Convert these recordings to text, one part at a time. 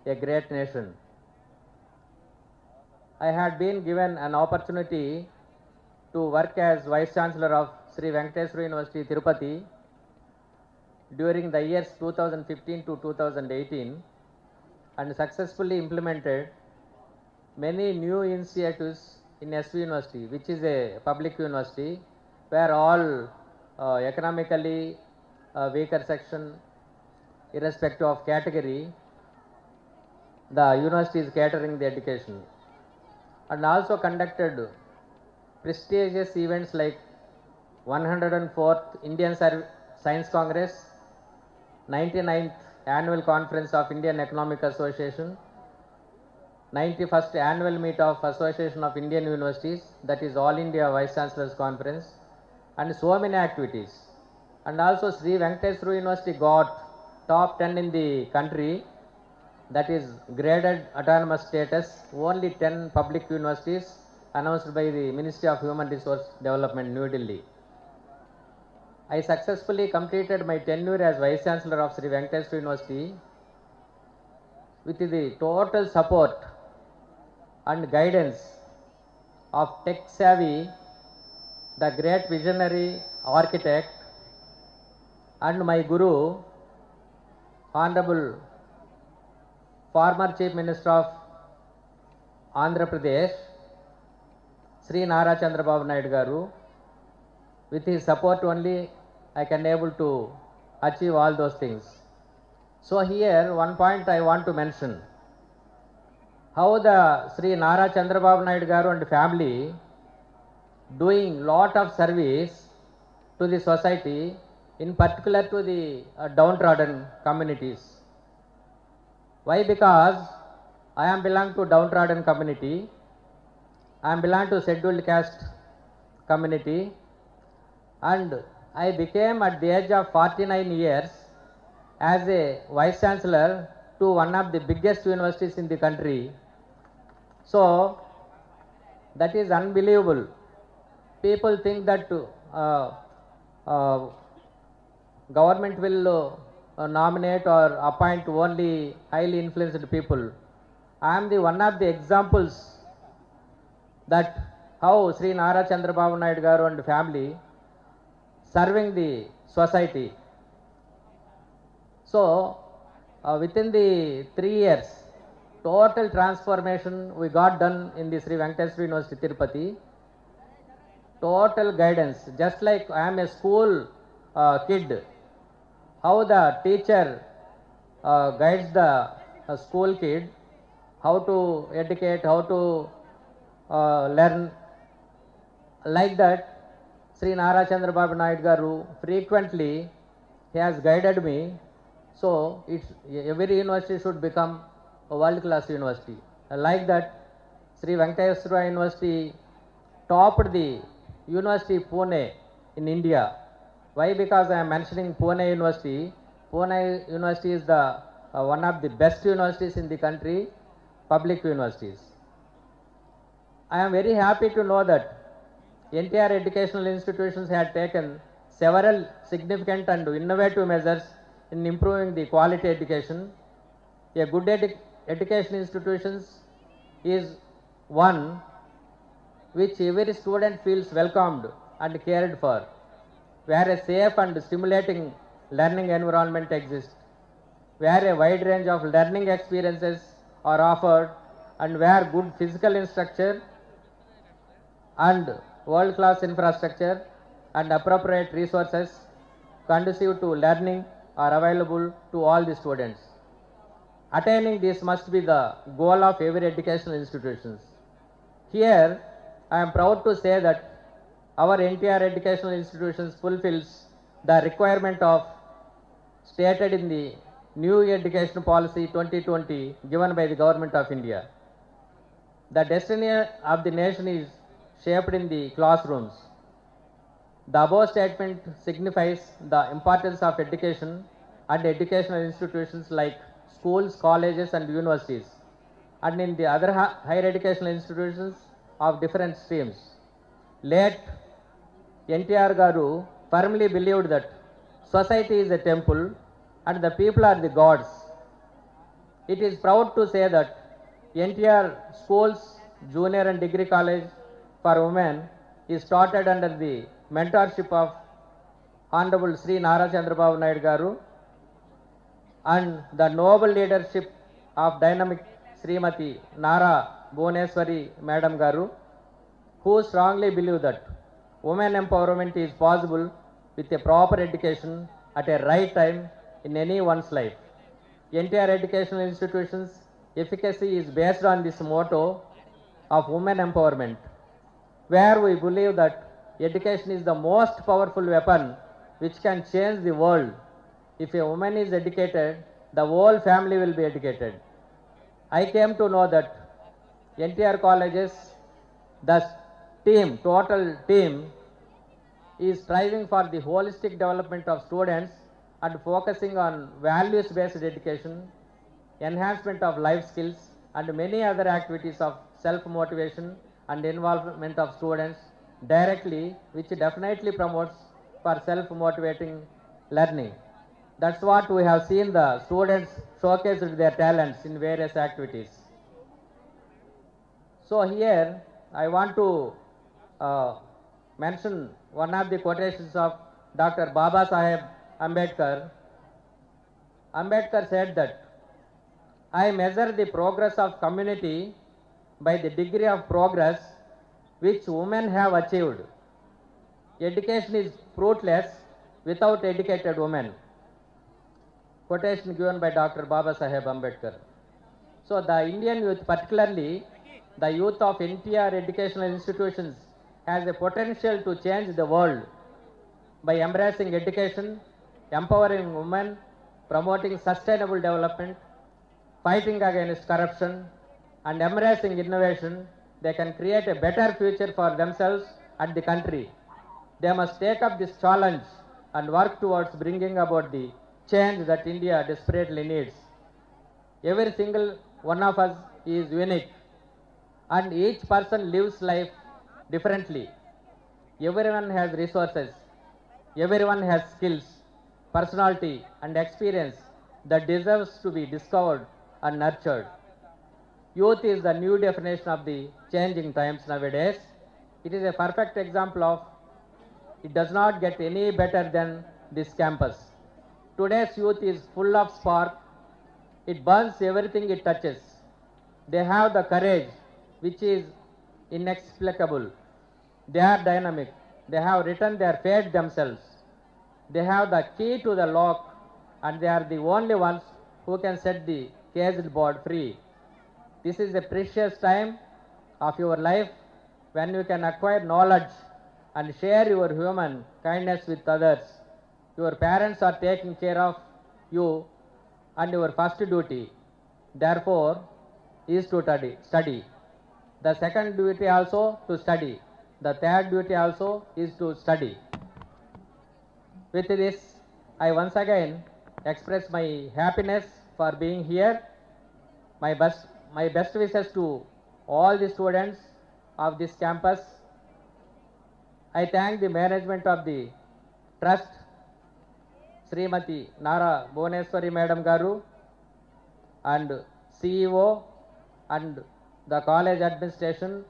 a great nation. I had been given an opportunity to work as Vice Chancellor of Sri Venkateswara University, Tirupati during the years 2015 to 2018 and successfully implemented many new initiatives in SV University, which is a public university where all economically weaker section, irrespective of category, the university is catering the education, and also conducted prestigious events like 104th Indian Science Congress, 99th Annual Conference of Indian Economic Association, 91st Annual Meet of Association of Indian Universities, that is All India Vice Chancellors Conference, and so many activities. And also Sri Venkateswara University got top 10 in the country, that is graded autonomous status, only 10 public universities announced by the Ministry of Human Resource Development, New Delhi. I successfully completed my tenure as Vice Chancellor of Sri Venkateswara University with the total support and guidance of tech savvy, the great visionary architect, and my guru, Honorable former Chief Minister of Andhra Pradesh, Sri Narabhuvaneswari Naidu garu. With his support only I can able to achieve all those things. So here one point I want to mention, how the Sri Narabhuvaneswari Naidu garu and family doing lot of service to the society, in particular to the downtrodden communities. Why? Because I am belong to downtrodden community, I am belong to scheduled caste community, and I became at the age of 49 years as a Vice Chancellor to one of the biggest universities in the country. So that is unbelievable. People think that government will nominate or appoint only highly influenced people. I am the one of the examples that how Sri Narabhuvaneswari Naidu garu and family serving the society. So within the 3 years, total transformation we got done in the Sri Venkateswara University, Tirupati. Total guidance, just like I am a school kid, how the teacher guides the school kid, how to educate, how to learn, like that Sri Narabhuvaneswari Naidu garu frequently he has guided me. So every university should become a world class university. Like that Sri Venkateswara University topped the University Pune in India. Why? Because I am mentioning Pune University. Pune University is the one of the best universities in the country, public universities. I am very happy to know that NTR educational institutions had taken several significant and innovative measures in improving the quality education. A good education institutions is one which every student feels welcomed and cared for, where a safe and stimulating learning environment exists, where a wide range of learning experiences are offered, and where good physical infrastructure and world-class infrastructure and appropriate resources conducive to learning are available to all the students. Attaining this must be the goal of every educational institutions. Here, I am proud to say that our NTR educational institutions fulfills the requirement of stated in the new education policy 2020 given by the Government of India. The destiny of the nation is shaped in the classrooms. The above statement signifies the importance of education and educational institutions like schools, colleges and universities, and in the other higher educational institutions of different streams. Late NTR garu firmly believed that society is a temple and the people are the gods. It is proud to say that NTR schools, junior and degree college for women is started under the mentorship of Honorable Sri Nara Chandrababu Naidu Garu and the noble leadership of dynamic Srimati Nara Bhuvaneswari Madam Garu, who strongly believe that women empowerment is possible with a proper education at a right time in anyone's life. NTR educational institutions' efficacy is based on this motto of women empowerment, where we believe that education is the most powerful weapon which can change the world. If a woman is educated, the whole family will be educated. I came to know that NTR colleges, the total team, is striving for the holistic development of students and focusing on values-based education, enhancement of life skills, and many other activities of self-motivation and involvement of students directly, which definitely promotes for self-motivating learning. That's what we have seen the students showcase their talents in various activities. So here I want to mention one of the quotations of Dr. Baba Saheb Ambedkar. Ambedkar said that, I measure the progress of community by the degree of progress which women have achieved. Education is fruitless without educated women. Quotation given by Dr. Baba Saheb Ambedkar. So the Indian youth, particularly the youth of NTR educational institutions, has a potential to change the world by embracing education, empowering women, promoting sustainable development, fighting against corruption, and embracing innovation. They can create a better future for themselves and the country. They must take up this challenge and work towards bringing about the change that India desperately needs. Every single one of us is unique, and each person lives life differently. Everyone has resources, everyone has skills, personality, and experience that deserves to be discovered and nurtured. Youth is the new definition of the changing times nowadays. It is a perfect example of it does not get any better than this campus. Today's youth is full of spark. It burns everything it touches. They have the courage which is inexplicable. They are dynamic. They have written their fate themselves. They have the key to the lock, and they are the only ones who can set the caged bird free. This is a precious time of your life when you can acquire knowledge and share your human kindness with others. Your parents are taking care of you, and your first duty, therefore, is to study. The second duty also to study. The third duty also is to study. With this, I once again express my happiness for being here. My best wishes to all the students of this campus. I thank the management of the trust, Srimati Nara Bhuvaneswari Madam Garu, and CEO and the college administration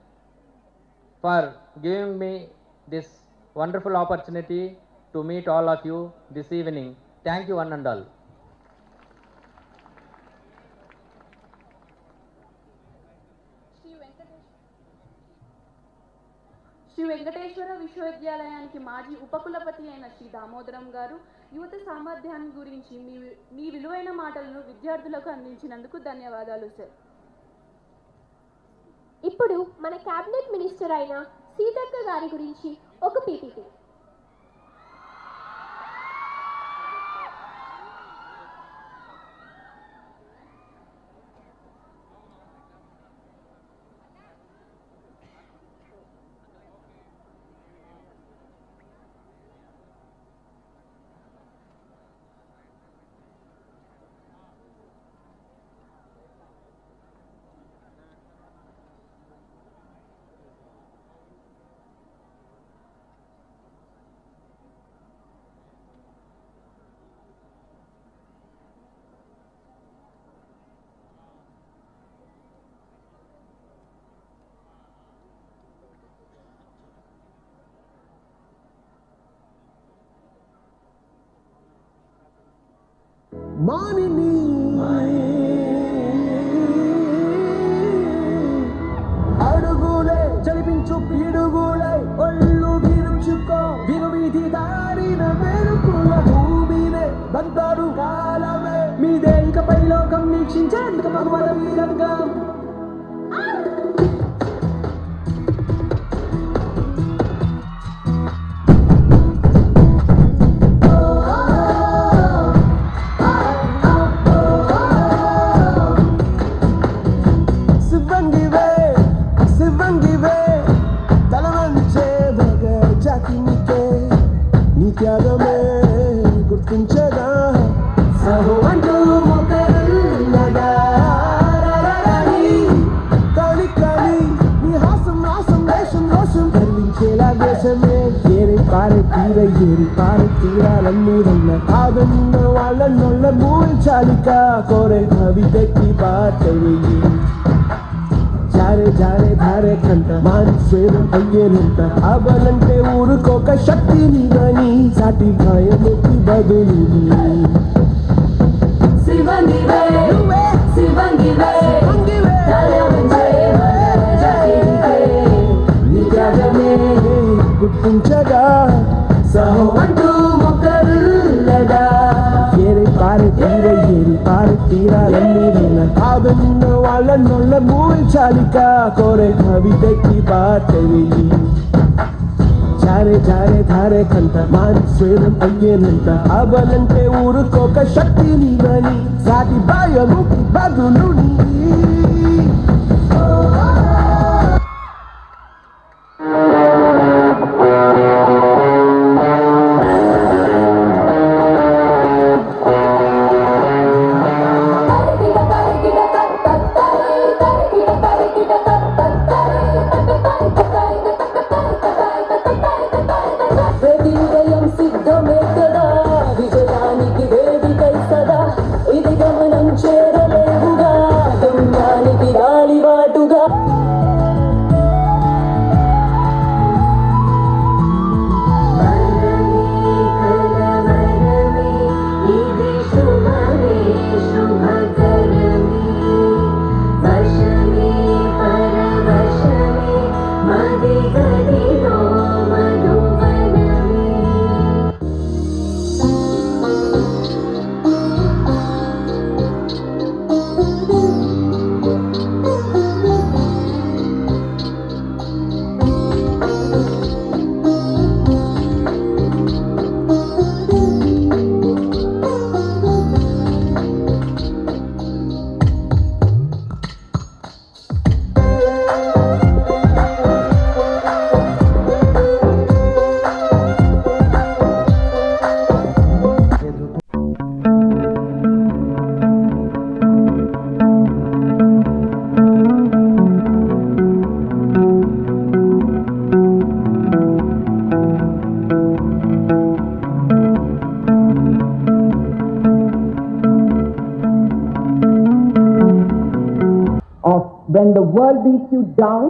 for giving me this wonderful opportunity to meet all of you this evening. Thank you one and all. Shri Venkateswara విశ్వవిద్యాలయానికి మాజీ ఉపకులపతి అయిన శ్రీ దామోదరం గారు యువత సామర్థ్యాన్ని గురించి మీ విలువైన మాటలను విద్యార్థులకు అందించినందుకు ధన్యవాదాలు సార్. ఇప్పుడు మన క్యాబినెట్ మినిస్టర్ అయిన సీతక్క గారి గురించి ఒక పీపీటీ. మానిని అడుగులే చలిపించు పిడుగులై ఒళ్ళు విరుచుకో విరువీధి దారిన మెరుపుల భూమినే బంగారు కాలమే మీదే ఇకపై లోకం వీక్షించేందుకు మగవల వీరంగం త్యాగమే గుర్తించగా సహో అంటూ మొక్కరులగా కాని కాని నీ హాసం నాసం వేషం రోషం గర్వించేలా వేషమే ఏరి పారే తీరాలన్నీరన్న ఆగన్న వాళ్ళన్నొళ్ళ మూల్చాలిక కోరే కవితకి పాట వెయ్యి జారే జారే ధారే కంట మారి స్వేదం అయ్యేనంట అబలంటే ఊరుకోక శక్తిని గాని సాటి భయముకి బదులు శివంగివే శివంగివే నీ త్యాగమే గుర్తించగా సహో అంటూ మొక్కరులగా ఏరి పారి తీరాలన్నీ ఆదున్న వాళ్ళన్నొళ్ళ మూల్చాలిక కోరే కవితకి పాట వెయ్యి జారే జారే ధారే కంట మారి స్వేదం అయ్యేనంట అబలంటే ఊరుకోక శక్తిని గాని సాటి భయముకి బదులు When the world beats you down,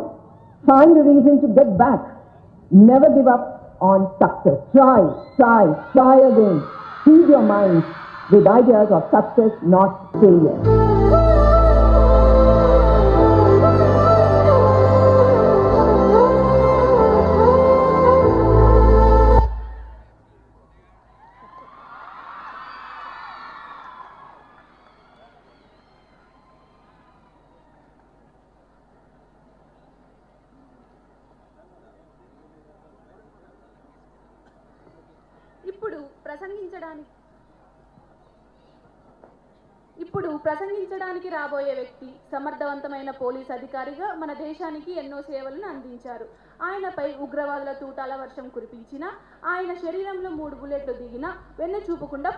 find a reason to get back. Never give up on success. Try again. Feed your mind with ideas of success, not failure. ఇప్పుడు ప్రసంగించడానికి రాబోయే వ్యక్తి సమర్థవంతమైన పోలీస్ అధికారిగా మన దేశానికి ఎన్నో సేవలను అందించారు. ఆయనపై ఉగ్రవాదుల తూటాల వర్షం కురిపించిన ఆయన శరీరంలో 3 బుల్లెట్లు దిగినా వెన్ను చూపకుండా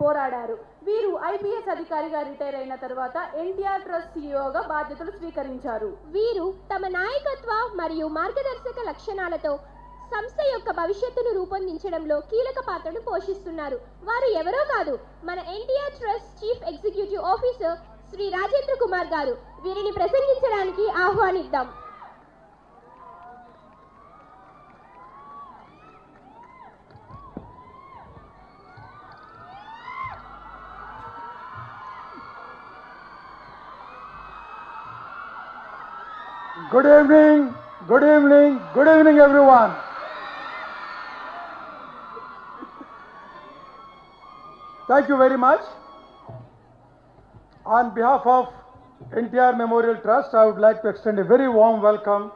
పోరాడారు. వీరు ఐపీఎస్ అధికారిగా రిటైర్ అయిన తర్వాత NTR ట్రస్ట్ CEOగా బాధ్యతలు స్వీకరించారు. వీరు తమ నాయకత్వ మరియు మార్గదర్శక లక్షణాలతో సంస్థ యొక్క భవిష్యత్తును రూపొందించడంలో కీలక పాత్రను పోషిస్తున్నారు. వారు ఎవరో కాదు, మన NTR trust chief executive officer Shri Rajendra Kumar గారు. వీరిని ప్రసంగించడానికి ఆహ్వానిద్దాం. Good evening, good evening, good evening, everyone. Thank you very much. On behalf of NTR Memorial Trust, I would like to extend a very warm welcome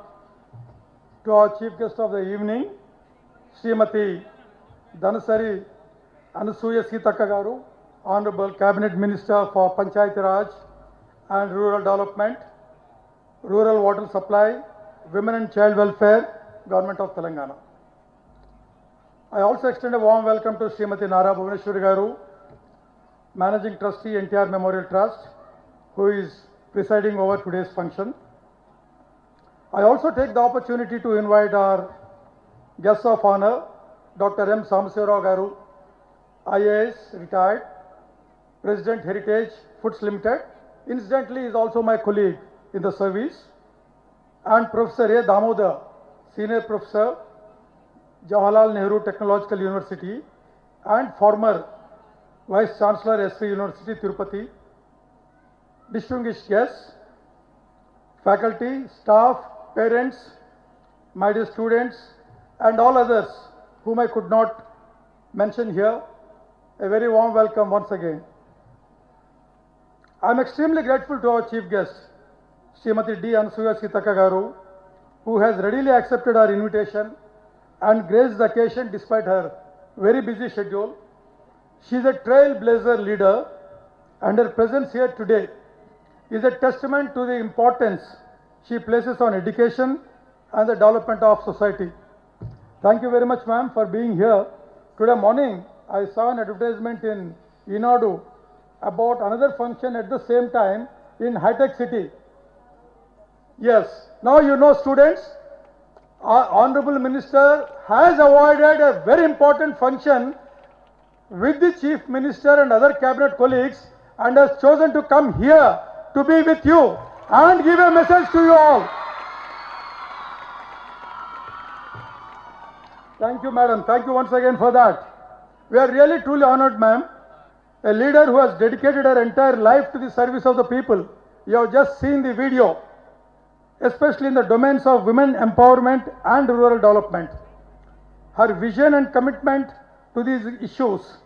to our chief guest of the evening, Srimati Dhanasari Anasuya Sitaka Garu, Honorable Cabinet Minister for Panchayati Raj and Rural Development, Rural Water Supply, Women and Child Welfare, Government of Telangana. I also extend a warm welcome to Srimati Narabhuvaneswari Garu, Managing Trustee, NTR Memorial Trust, who is presiding over today's function. I also take the opportunity to invite our guest of honor, Dr. M. Samasirao Garu, IAS, retired, President Heritage Foods Limited. Incidentally, is also my colleague in the service, and Professor A. Aamoda, Senior Professor, Jawaharlal Nehru Technological University, and former Vice Chancellor, SV University, Tirupati. Distinguished guests, faculty, staff, parents, my dear students, and all others whom I could not mention here, a very warm welcome once again. I am extremely grateful to our chief guest, Srimati D. Anasuya Sitaka Garu, who has readily accepted our invitation and graced the occasion despite her very busy schedule. She is a trailblazer leader, and her presence here today is a testament to the importance she places on education and the development of society. Thank you very much, ma'am, for being here. Today morning, I saw an advertisement in Inadu about another function at the same time in high-tech city. Yes, now you know, students, our Honorable Minister has avoided a very important function with the Chief Minister and other cabinet colleagues and has chosen to come here to be with you and give a message to you all. Thank you, madam. Thank you once again for that. We are really truly honored, ma'am. A leader who has dedicated her entire life to the service of the people. You have just seen the video, especially in the domains of women empowerment and rural development. Her vision and commitment to these issues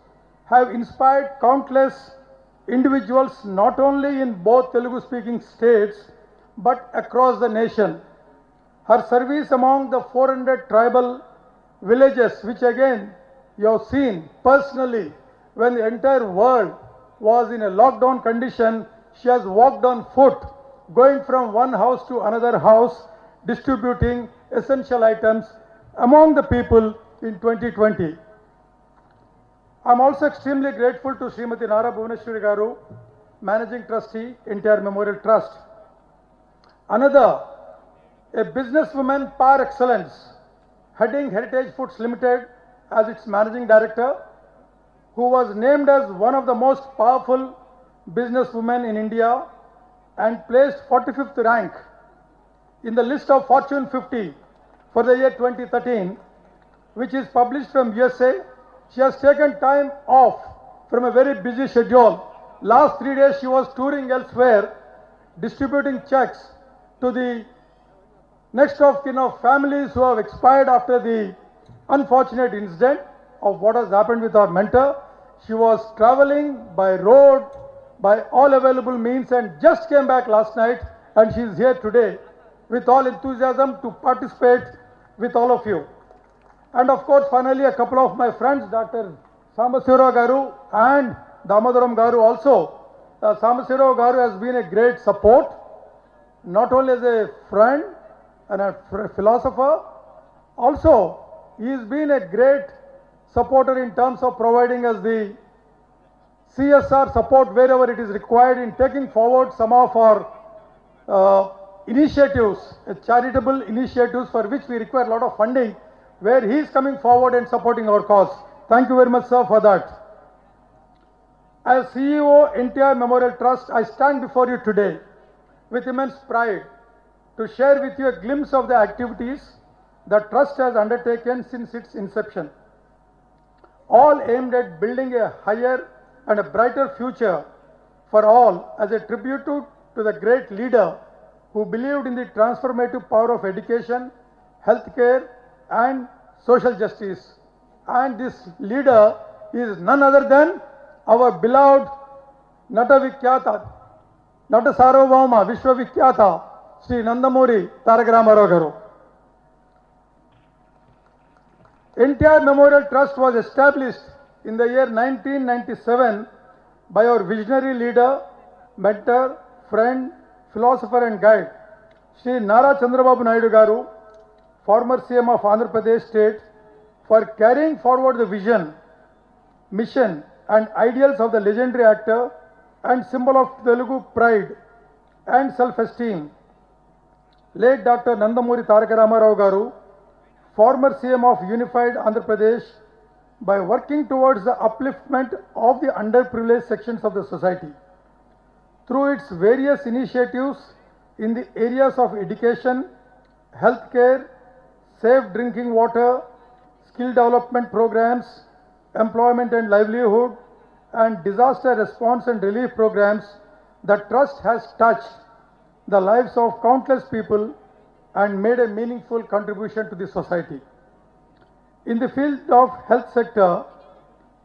have inspired countless individuals not only in both Telugu-speaking states but across the nation. Her service among the 400 tribal villages, which again you have seen personally when the entire world was in a lockdown condition, she has walked on foot, going from one house to another house, distributing essential items among the people in 2020. I am also extremely grateful to Srimati Narabhuvaneswari Garu, Managing Trustee, NTR Memorial Trust. Another, a businesswoman par excellence, heading Heritage Foods Limited as its Managing Director, who was named as one of the most powerful businesswomen in India and placed 45th rank in the list of Fortune 50 for the year 2013, which is published from USA. She has taken time off from a very busy schedule. Last 3 days she was touring elsewhere, distributing checks to the next of kin of families who have expired after the unfortunate incident of what has happened with our mentor. She was traveling by road, by all available means, and just came back last night, and she is here today with all enthusiasm to participate with all of you. And of course, finally, a couple of my friends, Dr. Samasirao Garu and Damodaram Garu also. Samasirao Garu has been a great support, not only as a friend and a philosopher, also he has been a great supporter in terms of providing us the CSR support wherever it is required in taking forward some of our initiatives, charitable initiatives for which we require a lot of funding, where he is coming forward and supporting our cause. Thank you very much, sir, for that. As CEO, NTR Memorial Trust, I stand before you today with immense pride to share with you a glimpse of the activities the Trust has undertaken since its inception, all aimed at building a higher and a brighter future for all as a tribute to the great leader who believed in the transformative power of education, healthcare, and social justice. And this leader is none other than our beloved Nata Vikyata, Nata Sarvabhauma, Vishwa Vikyata, Sri Nandamuri Tarak Ramarao Garu. NTR Memorial Trust was established in the year 1997 by our visionary leader, mentor, friend, philosopher and guide, Sri Nara Chandrababu Naidu Garu, former CM of Andhra Pradesh State, for carrying forward the vision, mission and ideals of the legendary actor and symbol of Telugu pride and self-esteem, late Dr. Nandamuri Tarak Ramarao Garu, former CM of Unified Andhra Pradesh, by working towards the upliftment of the underprivileged sections of the society through its various initiatives in the areas of education, healthcare, safe drinking water, skill development programs, employment and livelihood, and disaster response and relief programs. The trust has touched the lives of countless people and made a meaningful contribution to the society. In the field of health sector,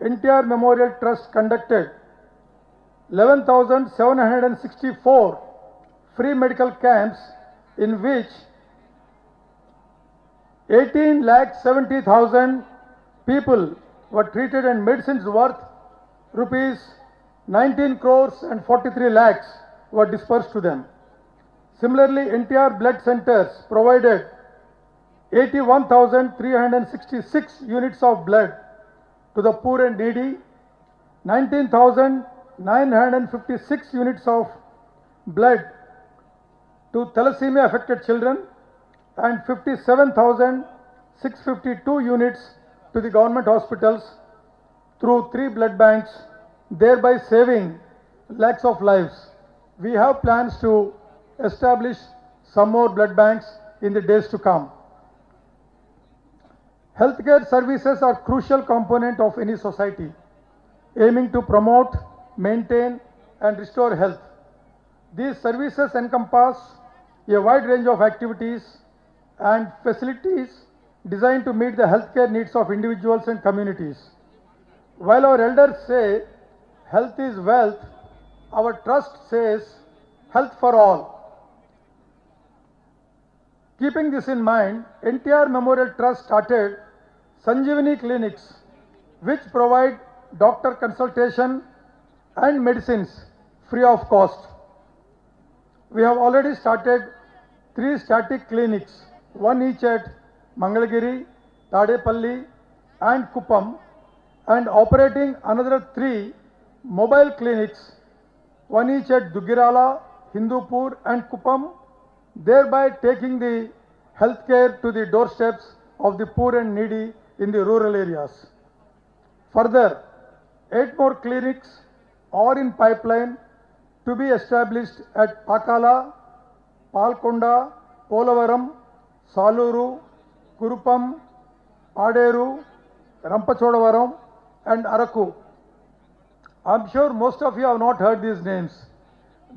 NTR Memorial Trust conducted 11,764 free medical camps, in which 18,70,000 people were treated and medicines worth rupees 19 crores and 43 lakhs were dispersed to them. Similarly, NTR blood centers provided 81,366 units of blood to the poor and needy, 19,956 units of blood to thalassemia affected children, and 57,652 units to the government hospitals through 3 blood banks, thereby saving lakhs of lives. We have plans to establish some more blood banks in the days to come. Healthcare services are crucial component of any society, aiming to promote, maintain and restore health. These services encompass a wide range of activities and facilities designed to meet the healthcare needs of individuals and communities. While our elders say health is wealth, our trust says health for all. Keeping this in mind, NTR Memorial Trust started Sanjeevani clinics, which provide doctor consultation and medicines free of cost. We have already started 3 static clinics, one each at Mangalagiri, Tadepalli and Kuppam, and operating another 3 mobile clinics, one each at Dugirala, Hindupur and Kuppam, thereby taking the healthcare to the doorsteps of the poor and needy in the rural areas. Further, 8 more clinics are in pipeline to be established at Pakala, Palkonda, Polavaram, Saluru, Kurupam, Paderu, Rampachodavaram and Araku. I'm sure most of you have not heard these names.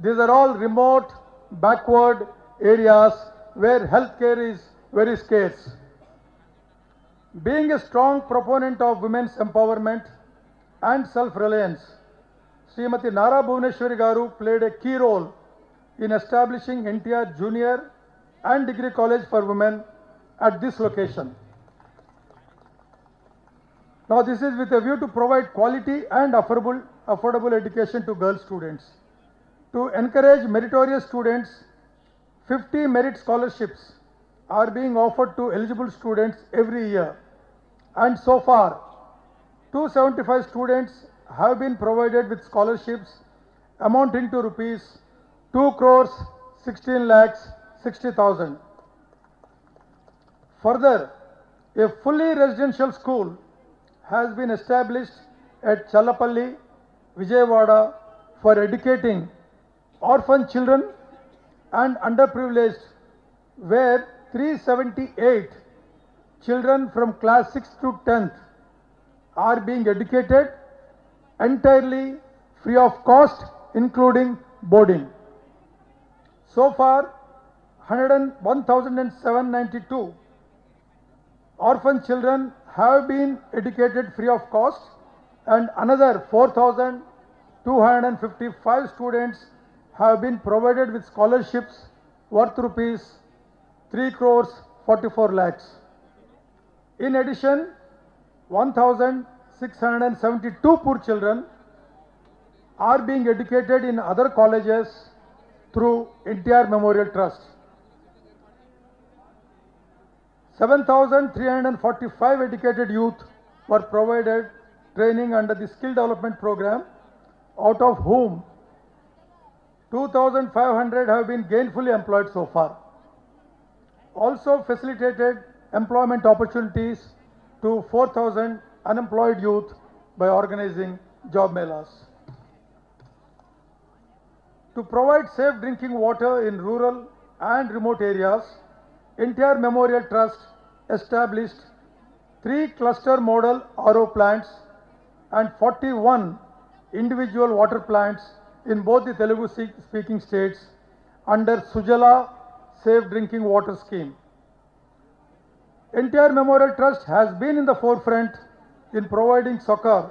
These are all remote, backward areas where healthcare is very scarce. Being a strong proponent of women's empowerment and self-reliance, Srimati Narabhuvaneswari Garu played a key role in establishing NTR Junior and Degree College for Women at this location. Now this is with a view to provide quality and affordable education to girl students. To encourage meritorious students, 50 merit scholarships are being offered to eligible students every year, and so far 275 students have been provided with scholarships amounting to rupees 2 crores 16 lakhs 60,000. Further, a fully residential school has been established at Challapalli, Vijayawada for educating orphan children and underprivileged, where 378 children from class 6th to 10th are being educated entirely free of cost, including boarding. So far, 1,792 orphan children have been educated free of cost, and another 4,255 students have been provided with scholarships worth rupees 3 crores 44 lakhs. In addition, 1,672 poor children are being educated in other colleges through NTR Memorial Trust. 7,345 educated youth were provided training under the skill development program, out of whom 2,500 have been gainfully employed so far. Also facilitated employment opportunities to 4,000 unemployed youth by organizing job melas. To provide safe drinking water in rural and remote areas, NTR Memorial Trust established 3 cluster model RO plants and 41 individual water plants in both the Telugu speaking states under Sujala Safe Drinking Water Scheme. NTR Memorial Trust has been in the forefront in providing succor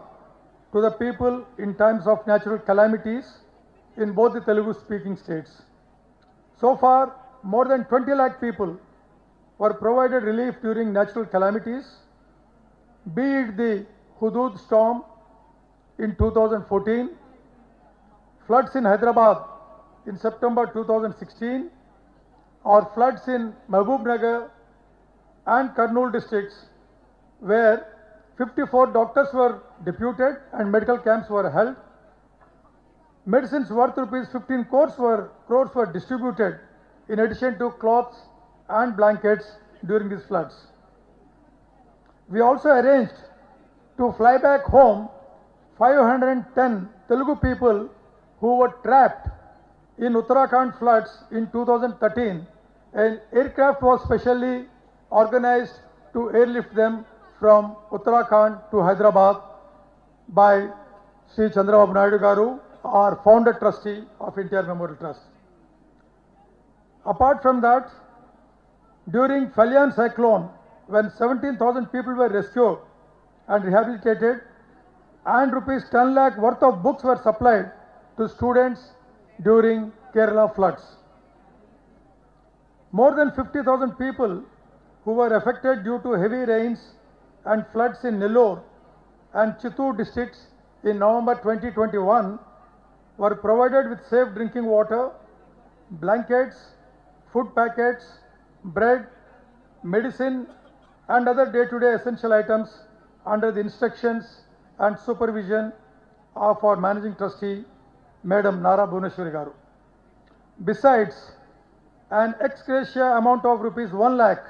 to the people in times of natural calamities in both the Telugu speaking states. So far, more than 20 lakh people were provided relief during natural calamities, be it the Hudud storm in 2014, floods in Hyderabad in September 2016, or floods in Mahbubnagar and Kurnool districts, where 54 doctors were deputed and medical camps were held. Medicines worth rupees 15 crores were distributed in addition to cloths and blankets during these floods. We also arranged to fly back home 510 Telugu people who were trapped in Uttarakhand floods in 2013. An aircraft was specially organized to airlift them from Uttarakhand to Hyderabad by Sri Chandrababu Naidu Garu, our founder trustee of NTR Memorial Trust. Apart from that, during Falyan cyclone, when 17,000 people were rescued and rehabilitated, and rupees 10 lakh worth of books were supplied to students during Kerala floods. More than 50,000 people who were affected due to heavy rains and floods in Nellore and Chittoor districts in November 2021 were provided with safe drinking water, blankets, food packets, bread, medicine and other day-to-day essential items under the instructions and supervision of our managing trustee, Madam Narabhuvaneswari Garu. Besides, an ex gratia amount of rupees 1 lakh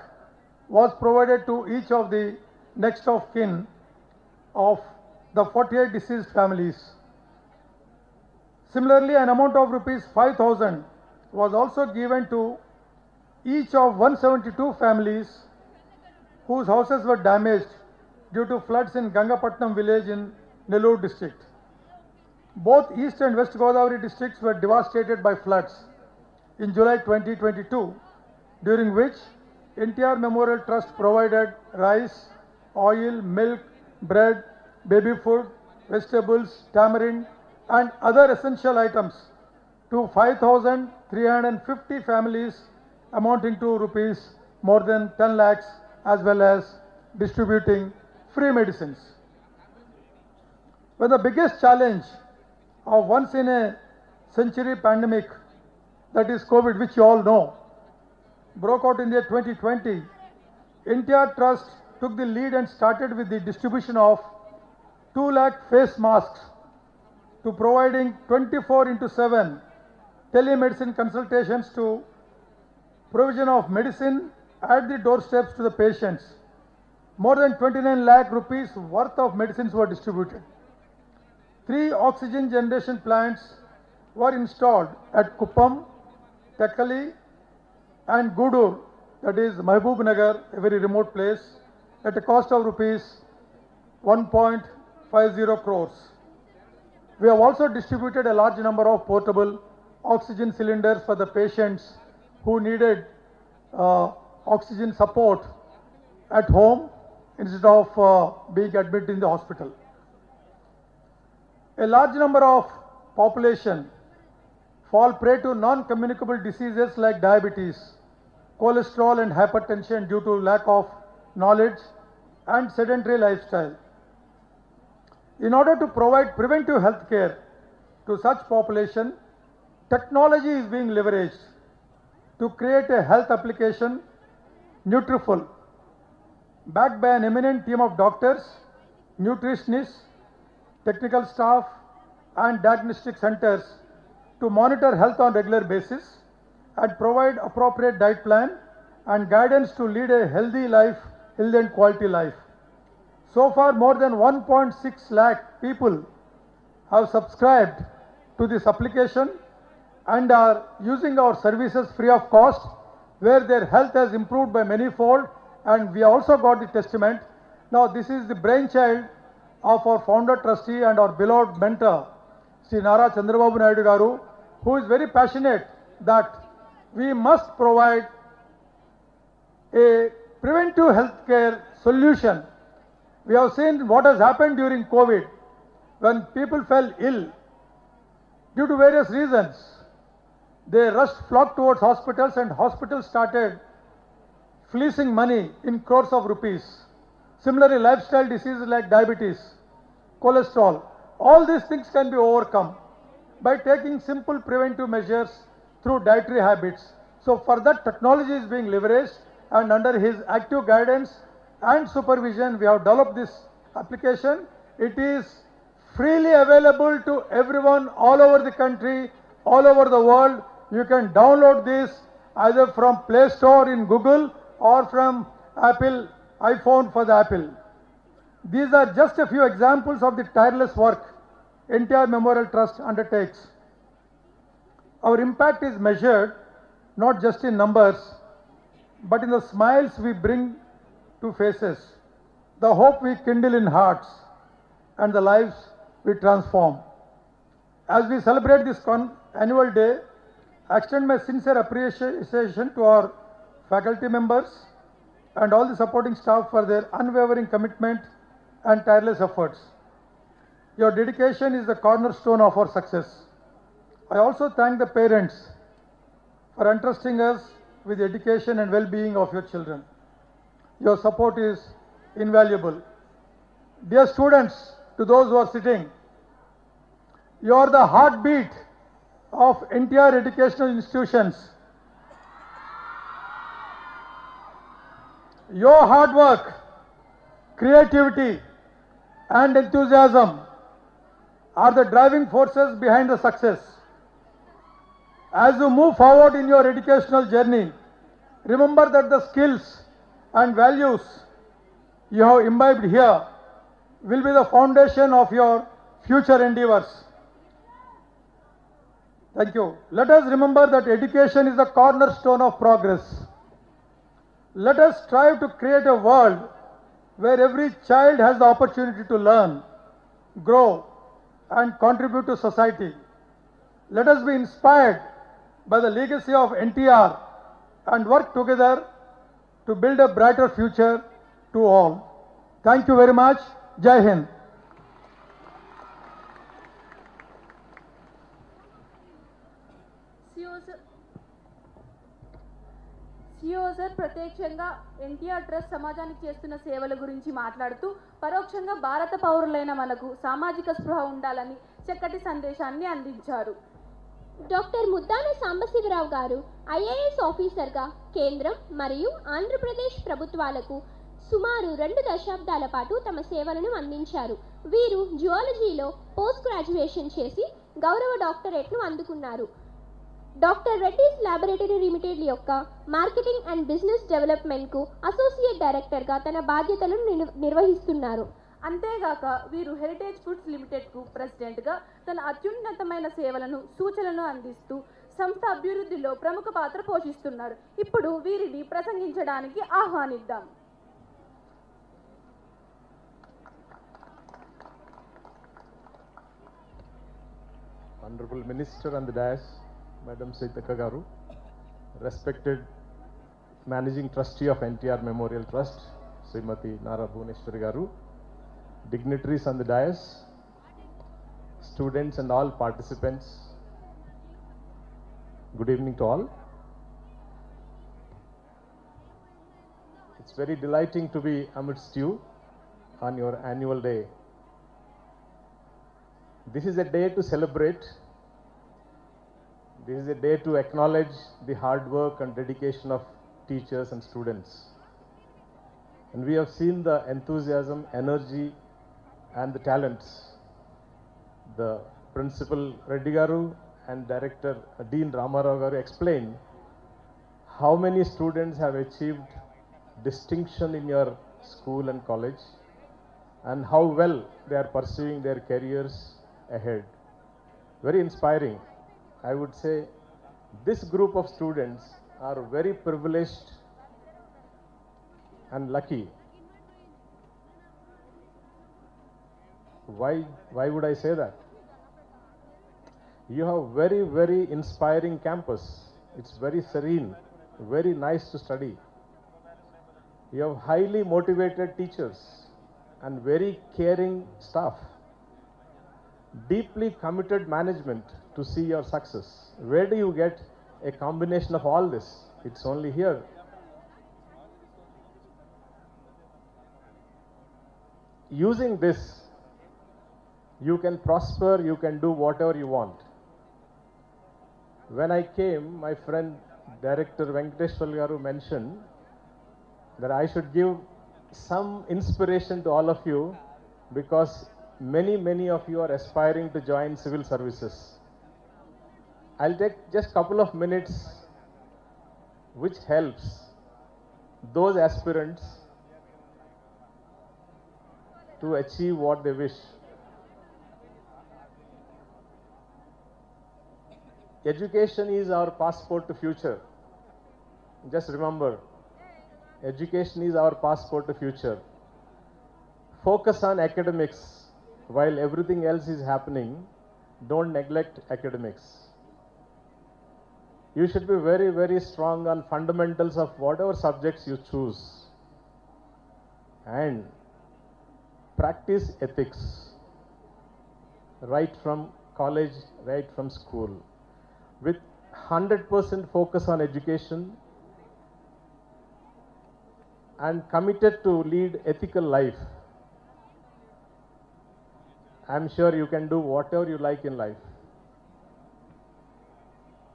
was provided to each of the next of kin of the 48 deceased families. Similarly, an amount of rupees 5,000 was also given to each of 172 families whose houses were damaged due to floods in Gangapatnam village in Nellore district. Both East and West Godavari districts were devastated by floods in July 2022, during which NTR Memorial Trust provided rice, oil, milk, bread, baby food, vegetables, tamarind and other essential items to 5,350 families amounting to rupees more than 10 lakhs, as well as distributing free medicines. When the biggest challenge of once in a century pandemic, that is COVID, which you all know, broke out in the year 2020, NTR Trust took the lead and started with the distribution of 2 lakh face masks to providing 24/7 telemedicine consultations to provision of medicine at the doorsteps to the patients. More than 29 lakh rupees worth of medicines were distributed. 3 oxygen generation plants were installed at Kuppam, Tekkali and Gudur, that is Mahbubnagar, a very remote place, at a cost of rupees 1.50 crores. We have also distributed a large number of portable oxygen cylinders for the patients who needed oxygen support at home instead of being admitted in the hospital. A large number of population fall prey to non-communicable diseases like diabetes, cholesterol and hypertension due to lack of knowledge and sedentary lifestyle. In order to provide preventive health care to such population, technology is being leveraged to create a health application, Nutriful, backed by an eminent team of doctors, nutritionists, technical staff and diagnostic centers to monitor health on regular basis and provide appropriate diet plan and guidance to lead a healthy life, healthy and quality life. So far, more than 1.6 lakh people have subscribed to this application and are using our services free of cost, where their health has improved by many fold, and we also got the testament. Now, this is the brainchild of our founder trustee and our beloved mentor, Sri Nara Chandrababu Naidu Garu, who is very passionate that we must provide a preventive healthcare solution. We have seen what has happened during COVID when people fell ill due to various reasons. They flocked towards hospitals and hospitals started fleecing money in crores of rupees. Similarly, lifestyle diseases like diabetes, cholesterol, all these things can be overcome by taking simple preventive measures through dietary habits. So for that, technology is being leveraged, and under his active guidance and supervision, we have developed this application. It is freely available to everyone all over the country, all over the world. You can download this either from Play Store in Google or from Apple iPhone for the Apple. These are just a few examples of the tireless work NTR Memorial Trust undertakes. Our impact is measured not just in numbers, but in the smiles we bring to faces, the hope we kindle in hearts, and the lives we transform. As we celebrate this annual day, I extend my sincere appreciation to our faculty members and all the supporting staff for their unwavering commitment and tireless efforts. Your dedication is the cornerstone of our success. I also thank the parents for entrusting us with the education and well-being of your children. Your support is invaluable. Dear students, to those who are sitting, you are the heartbeat of NTR educational institutions. Your hard work, creativity, and enthusiasm are the driving forces behind the success. As you move forward in your educational journey, remember that the skills and values you have imbibed here will be the foundation of your future endeavors. Thank you. Let us remember that education is the cornerstone of progress. Let us strive to create a world where every child has the opportunity to learn, grow, and contribute to society. Let us be inspired by the legacy of NTR and work together to build a brighter future to all. Thank you very much. Jai Hind. సియోజర్ ప్రత్యక్షంగా NTR trust సమాజానికి చేస్తున్న సేవల గురించి మాట్లాడుతూ పరోక్షంగా భారత పౌరులైన మనకు సామాజిక స్పృహ ఉండాలని చక్కటి సందేశాన్ని అందించారు. డాక్టర్ ముద్దాన సాంబశివరావు గారు ఐఏఎస్ ఆఫీసర్గా కేంద్రం మరియు ఆంధ్రప్రదేశ్ ప్రభుత్వాలకు సుమారు 2 దశాబ్దాల పాటు తమ సేవలను అందించారు. వీరు జువాలజీలో పోస్ట్ గ్రాడ్యుయేషన్ చేసి గౌరవ డాక్టరేట్ను అందుకున్నారు. డాక్టర్ రెడ్డిస్ ల్యాబొరేటరీ లిమిటెడ్ యొక్క మార్కెటింగ్ అండ్ బిజినెస్ డెవలప్మెంట్కు అసోసియేట్ డైరెక్టర్గా తన బాధ్యతలను నిర్వహిస్తున్నారు. అంతేగాక వీరు హెరిటేజ్ ఫుడ్స్ లిమిటెడ్కు ప్రెసిడెంట్గా తన అత్యున్నతమైన సేవలను సూచనలను అందిస్తూ సంస్థ అభివృద్ధిలో ప్రముఖ పాత్ర పోషిస్తున్నారు. ఇప్పుడు వీరిని ప్రసంగించడానికి ఆహ్వానిద్దాం. Honorable Minister and the Dais, Madam Saitaka Garu, respected Managing Trustee of NTR Memorial Trust, Srimati Narabhuvaneswari garu, dignitaries on the dais, students and all participants, good evening to all. It's very delighting to be amidst you on your annual day. This is a day to celebrate. This is a day to acknowledge the hard work and dedication of teachers and students. And we have seen the enthusiasm, energy and the talents. The Principal Reddy garu and Director Dean Ramarao garu explained how many students have achieved distinction in your school and college and how well they are pursuing their careers ahead. Very inspiring. I would say this group of students are very privileged and lucky. Why would I say that? You have very inspiring campus. It's very serene, very nice to study. You have highly motivated teachers and very caring staff. Deeply committed management to see your success. Where do you get a combination of all this? It's only here. Using this, you can prosper, you can do whatever you want. When I came, my friend Director Venkateshwar garu mentioned that I should give some inspiration to all of you because many of you are aspiring to join civil services. I'll take just couple of minutes which helps those aspirants to achieve what they wish. Education is our passport to future. Just remember, education is our passport to future. Focus on academics while everything else is happening. Don't neglect academics. You should be very strong on fundamentals of whatever subjects you choose. And practice ethics right from college, right from school. With 100% focus on education and committed to lead ethical life, I'm sure you can do whatever you like in life.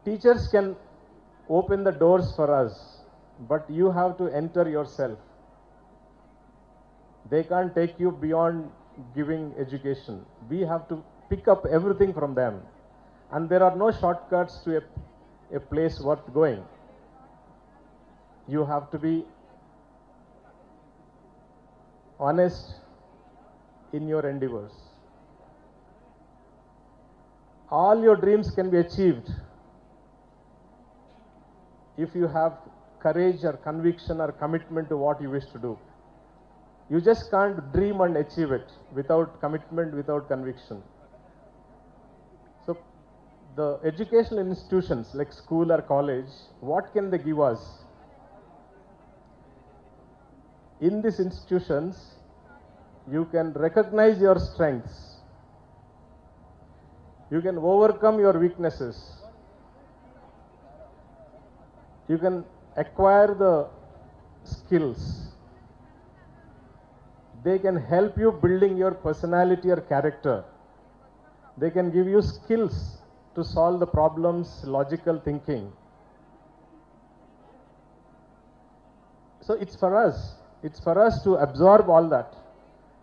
Teachers can open the doors for us, but you have to enter yourself. They can't take you beyond giving education. We have to pick up everything from them. And there are no shortcuts to a place worth going. You have to be honest in your endeavors. All your dreams can be achieved if you have courage or conviction or commitment to what you wish to do. You just can't dream and achieve it without commitment, without conviction. So the educational institutions like school or college, what can they give us? In these institutions, you can recognize your strengths. You can overcome your weaknesses. You can acquire the skills. They can help you building your personality or character. They can give you skills to solve the problems, logical thinking. So it's for us. It's for us to absorb all that.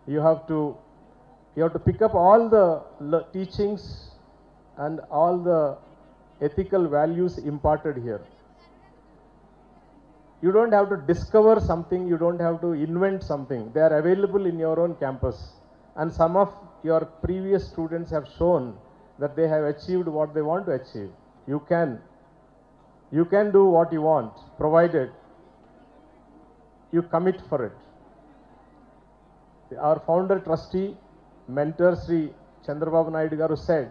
You have to pick up all the teachings and all the ethical values imparted here. You don't have to discover something, you don't have to invent something. They are available in your own campus. And some of your previous students have shown that they have achieved what they want to achieve. You can do what you want, provided you commit for it. Our founder trustee, mentor Sri Chandrababu Naidu garu said,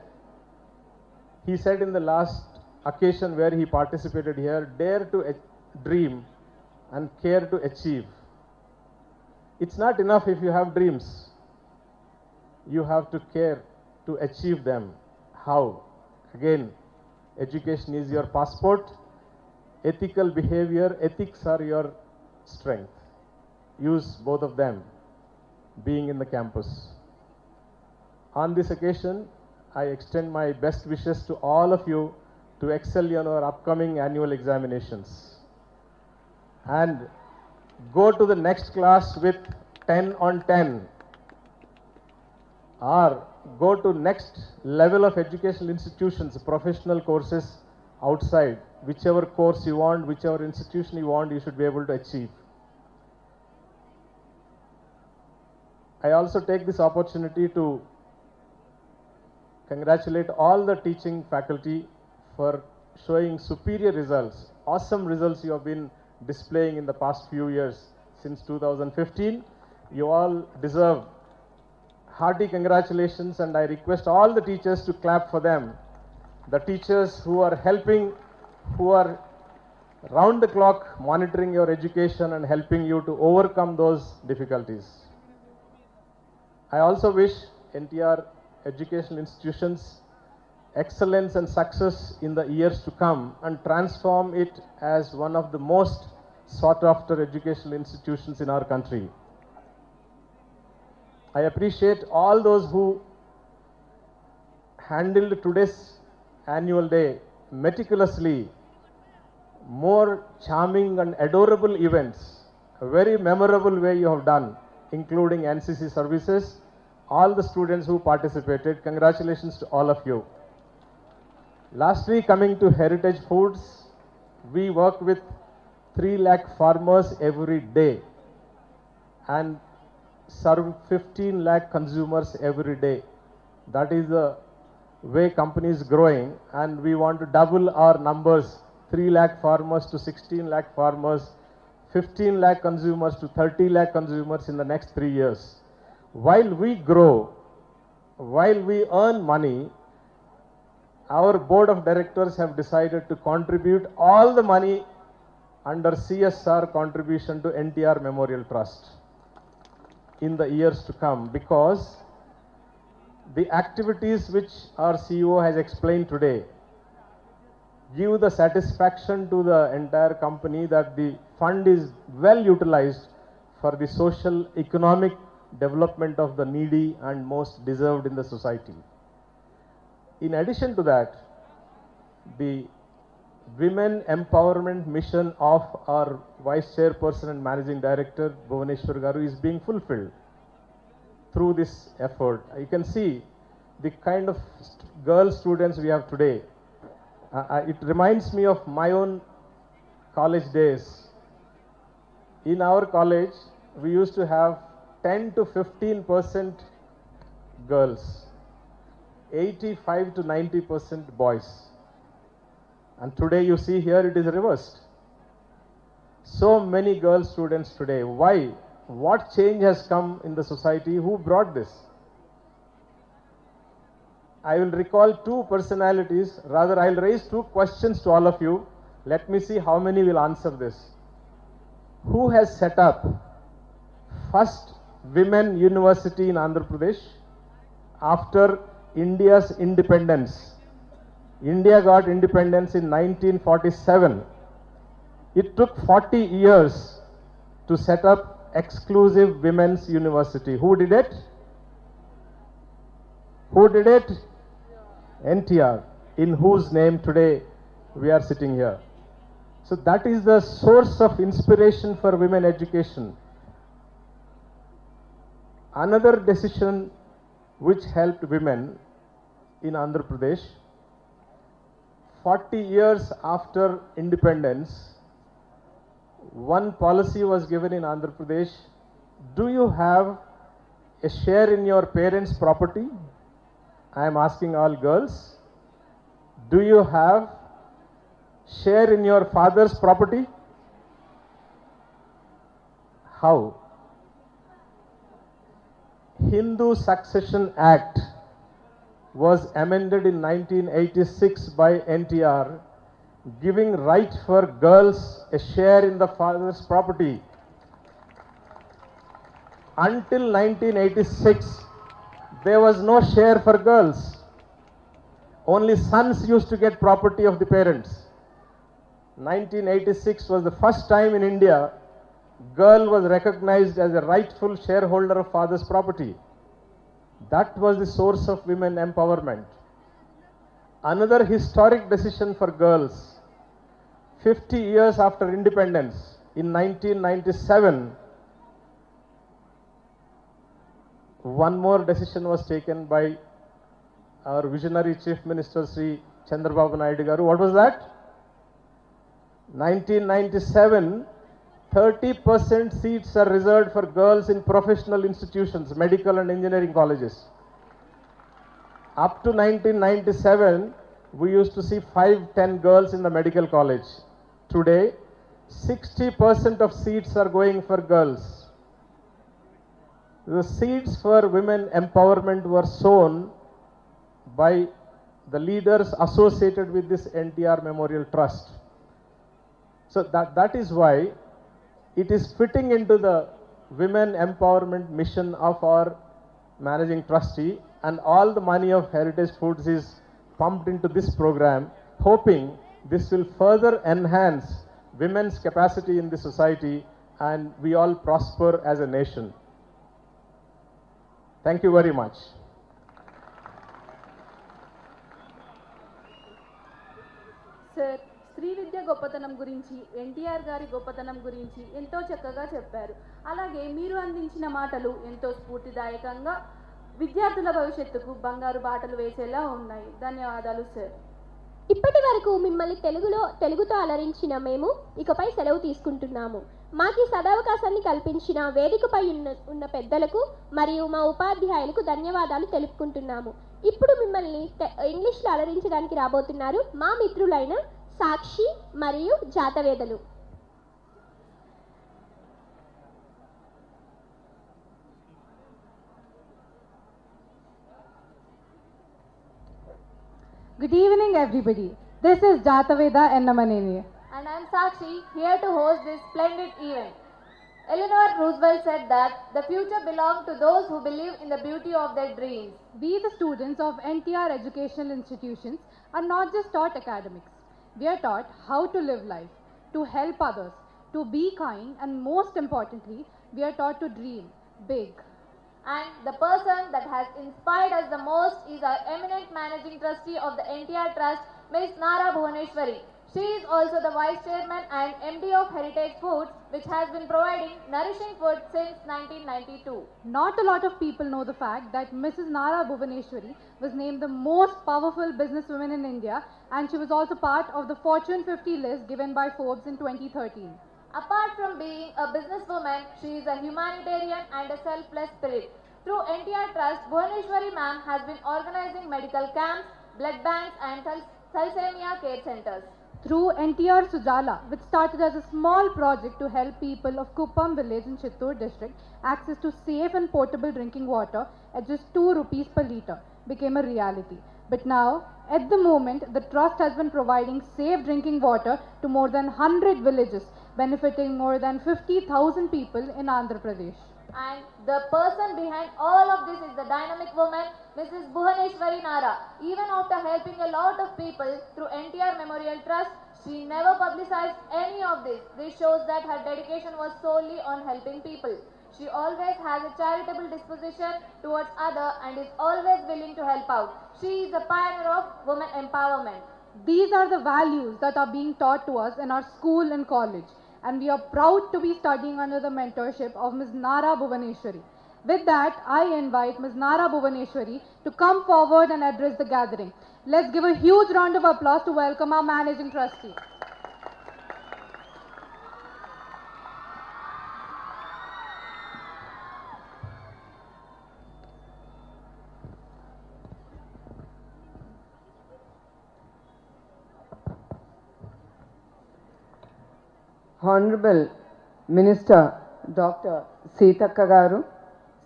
he said in the last occasion where he participated here, dare to dream and care to achieve. It's not enough if you have dreams. You have to care to achieve them. How? Again, education is your passport. Ethical behavior, ethics are your strength. Use both of them being in the campus. On this occasion, I extend my best wishes to all of you to excel in your upcoming annual examinations. And go to the next class with 10 on 10. Or go to next level of educational institutions, professional courses outside. Whichever course you want, whichever institution you want, you should be able to achieve. I also take this opportunity to congratulate all the teaching faculty for showing superior results, awesome results you have been displaying in the past few years since 2015. You all deserve hearty congratulations, and I request all the teachers to clap for them. The teachers who are helping, who are round the clock monitoring your education and helping you to overcome those difficulties. I also wish NTR educational institutions excellence and success in the years to come and transform it as one of the most sought after educational institutions in our country. I appreciate all those who handled today's annual day meticulously. More charming and adorable events, a very memorable way you have done, including NCC services, all the students who participated. Congratulations to all of you. Lastly, coming to heritage foods, we work with 3 lakh farmers every day and serve 15 lakh consumers every day. That is the way company is growing, and we want to double our numbers, 3 lakh farmers to 16 lakh farmers, 15 lakh consumers to 30 lakh consumers in the next 3 years. While we grow, while we earn money, our board of directors have decided to contribute all the money under CSR contribution to NTR Memorial Trust in the years to come, because the activities which our CEO has explained today give the satisfaction to the entire company that the fund is well utilized for the social, economic development of the needy and most deserved in the society. In addition to that, the Women Empowerment Mission of our Vice Chairperson and Managing Director, Bhavaneshwar Garu, is being fulfilled through this effort. You can see the kind of girl students we have today. It reminds me of my own college days. In our college, we used to have 10 to 15% girls, 85 to 90% boys. And today you see here it is reversed. So many girl students today. Why? What change has come in the society? Who brought this? I will recall 2 personalities, rather I'll raise 2 questions to all of you. Let me see how many will answer this. Who has set up first women university in Andhra Pradesh after India's independence? India got independence in 1947. It took 40 years to set up exclusive women's university. Who did it? Who did it? NTR, in whose name today we are sitting here. So that is the source of inspiration for women education. Another decision which helped women in Andhra Pradesh, 40 years after independence, one policy was given in Andhra Pradesh. Do you have a share in your parents' property? I am asking all girls. Do you have share in your father's property? How? Hindu Succession Act was amended in 1986 by NTR, giving right for girls a share in the father's property. Until 1986, there was no share for girls. Only sons used to get property of the parents. 1986 was the first time in India girl was recognized as a rightful shareholder of father's property. That was the source of women empowerment. Another historic decision for girls, 50 years after independence, in 1997, one more decision was taken by our visionary Chief Minister Sri Chandrababu Naidu Garu. What was that? 1997, 30% seats are reserved for girls in professional institutions, medical and engineering colleges. Up to 1997, we used to see 5-10 girls in the medical college. Today, 60% of seats are going for girls. The seeds for women empowerment were sown by the leaders associated with this NTR Memorial Trust. So that is why it is fitting into the women empowerment mission of our managing trustee, and all the money of Heritage Foods is pumped into this program, hoping this will further enhance women's capacity in the society and we all prosper as a nation. Thank you very much. Sir, స్త్రీ విద్య గొప్పతనం గురించి, ఎన్టీఆర్ గారి గొప్పతనం గురించి ఎంతో చక్కగా చెప్పారు. అలాగే మీరు అందించిన మాటలు ఎంతో స్ఫూర్తిదాయకంగా విద్యార్థుల భవిష్యత్తుకు బంగారు బాటలు వేసేలా ఉన్నాయి. ధన్యవాదాలు సార్. ఇప్పటి వరకు మిమ్మల్ని తెలుగుతో అలరించిన మేము ఇకపై సెలవు తీసుకుంటున్నాము. మాకు ఈ సదవకాశాన్ని కల్పించిన వేదికపై ఉన్న పెద్దలకు మరియు మా ఉపాధ్యాయులకు ధన్యవాదాలు తెలుపుకుంటున్నాము. ఇప్పుడు మిమ్మల్ని ఇంగ్లీష్లో అలరించడానికి రాబోతున్నారు మా మిత్రులైన సాక్షి మరియు జాతవేదలు. Good evening, everybody. This is Jataveda Ennamaneni. And I am Sakshi, here to host this splendid event. Eleanor Roosevelt said that the future belongs to those who believe in the beauty of their dreams. We, the students of NTR educational institutions, are not just taught academics. We are taught how to live life, to help others, to be kind, and most importantly, we are taught to dream big. And the person that has inspired us the most is our eminent managing trustee of the NTR Trust, Ms. Narabhuvaneswari. She is also the Vice Chairman and MD of Heritage Foods, which has been providing nourishing food since 1992. Not a lot of people know the fact that Mrs. Narabhuvaneswari was named the most powerful businesswoman in India, and she was also part of the Fortune 50 list given by Forbes in 2013. Apart from being a businesswoman, she is a humanitarian and a selfless spirit. Through NTR Trust, Bhuvaneshwari ma'am has been organizing medical camps, blood banks and thalassemia care centers. Through NTR Sujala, which started as a small project to help people of Kuppam village in Chittoor district access to safe and portable drinking water at just 2 rupees per litre, became a reality. But now, at the moment, the trust has been providing safe drinking water to more than 100 villages, benefiting more than 50,000 people in Andhra Pradesh. And the person behind all of this is the dynamic woman, Mrs. Bhuvaneshwari Nara. Even after helping a lot of people through NTR Memorial Trust, she never publicized any of this. This shows that her dedication was solely on helping people. She always has a charitable disposition towards others and is always willing to help out. She is a pioneer of women empowerment. These are the values that are being taught to us in our school and college, and we are proud to be studying under the mentorship of Ms. Narabhuvaneswari. With that, I invite Ms. Narabhuvaneswari to come forward and address the gathering. Let's give a huge round of applause to welcome our managing trustee. Honorable Minister Dr. Seethakka Garu,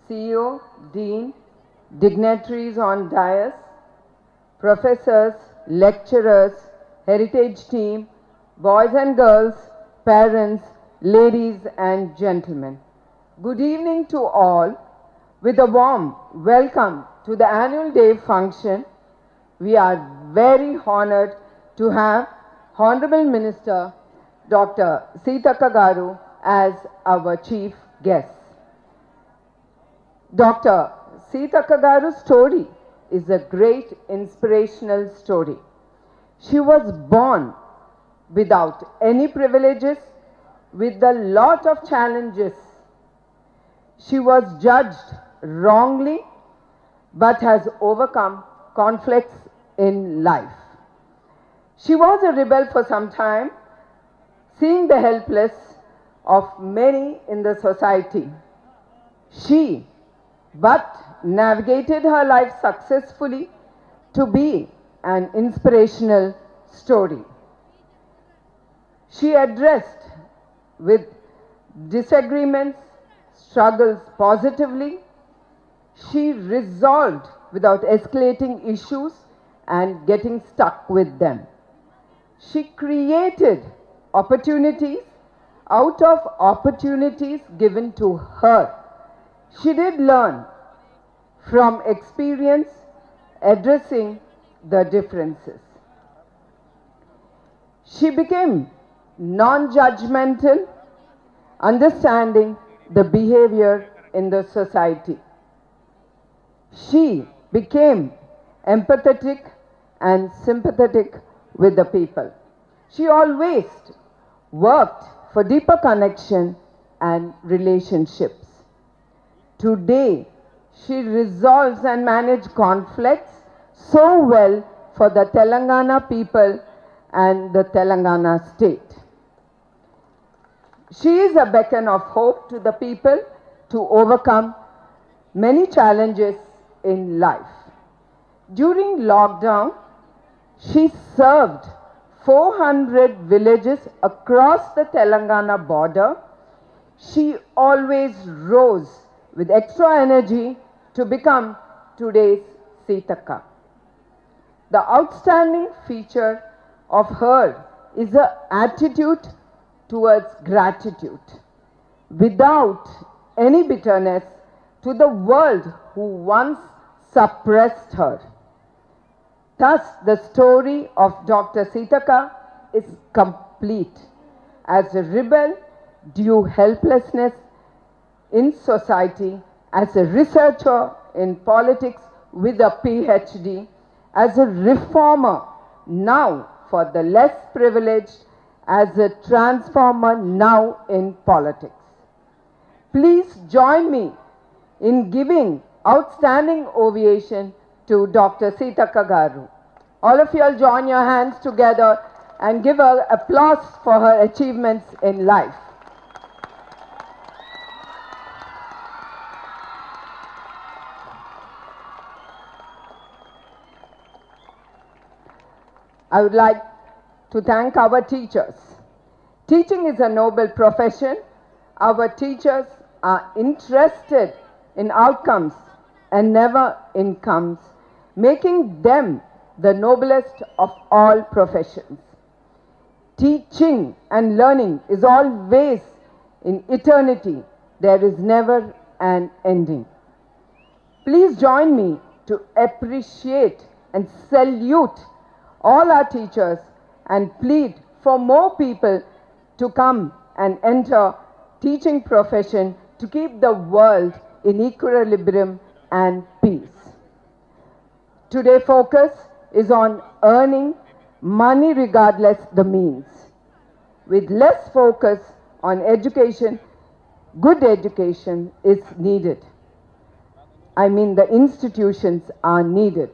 CEO, Dean, dignitaries on dais, professors, lecturers, heritage team, boys and girls, parents, ladies and gentlemen. Good evening to all. With a warm welcome to the annual day function, we are very honored to have Honorable Minister Dr. Sitaka Garu as our chief guest. Dr. Sitaka Garu's story is a great inspirational story. She was born without any privileges, with a lot of challenges. She was judged wrongly, but has overcome conflicts in life. She was a rebel for some time, seeing the helpless of many in the society. She but navigated her life successfully to be an inspirational story. She addressed with disagreements, struggles positively. She resolved without escalating issues and getting stuck with them. She created opportunities out of opportunities given to her. She did learn from experience, addressing the differences. She became non-judgmental, understanding the behavior in the society. She became empathetic and sympathetic with the people. She always worked for deeper connection and relationships. Today, she resolves and manages conflicts so well for the Telangana people and the Telangana state. She is a beacon of hope to the people to overcome many challenges in life. During lockdown, she served 400 villages across the Telangana border. She always rose with extra energy to become today's Sitaka. The outstanding feature of her is her attitude towards gratitude, without any bitterness to the world who once suppressed her. Thus, the story of Dr. Sitaka is complete. As a rebel, due helplessness in society, as a researcher in politics with a PhD, as a reformer now for the less privileged, as a transformer now in politics. Please join me in giving outstanding ovation to Dr. Sitaka Garu. All of you all join your hands together and give her applause for her achievements in life. I would like to thank our teachers. Teaching is a noble profession. Our teachers are interested in outcomes and never incomes, making them the noblest of all professions. Teaching and learning is always in eternity. There is never an ending. Please join me to appreciate and salute all our teachers and plead for more people to come and enter teaching profession to keep the world in equilibrium and peace. Today's focus is on earning money regardless the means. With less focus on education, good education is needed. I mean, the institutions are needed.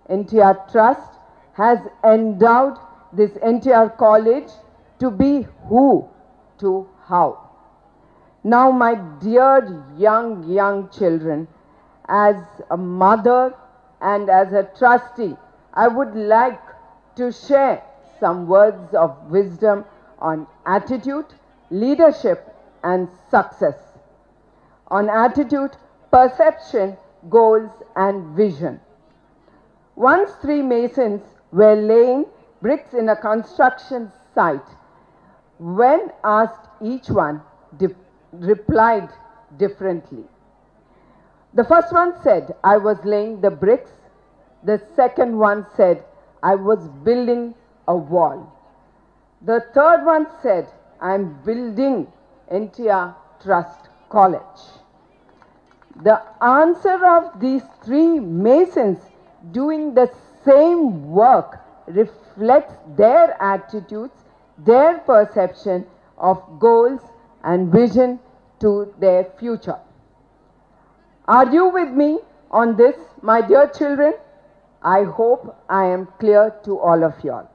NTR Trust has endowed this NTR college to be who to how. Now, my dear young children, as a mother and as a trustee, I would like to share some words of wisdom on attitude, leadership and success. On attitude, perception, goals and vision. Once three masons were laying bricks in a construction site. When asked, each one replied differently. The first one said, I was laying the bricks. The second one said, I was building a wall. The third one said, I'm building NTR Trust College. The answer of these three masons doing the same work reflects their attitudes, their perception of goals and vision to their future. Are you with me on this, my dear children? I hope I am clear to all of you all.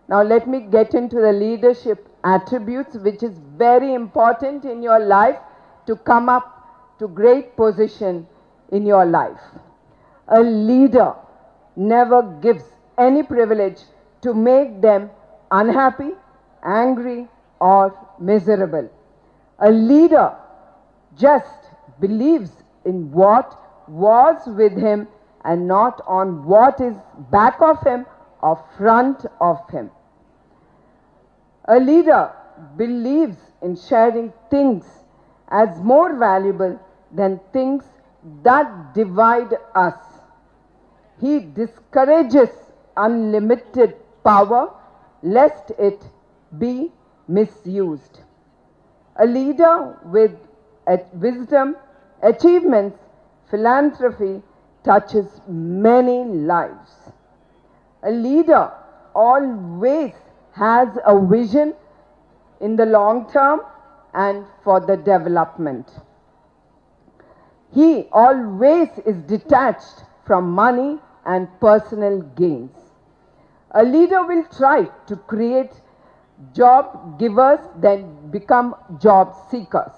Now let me get into the leadership attributes, which is very important in your life to come up to great position in your life. A leader never gives any privilege to make them unhappy, angry, or miserable. A leader just believes in what was with him and not on what is back of him or front of him. A leader believes in sharing things as more valuable than things that divide us. He discourages unlimited power lest it be misused. A leader with wisdom, achievements, philanthropy touches many lives. A leader always has a vision in the long term and for the development. He always is detached from money and personal gains. A leader will try to create job givers than become job seekers.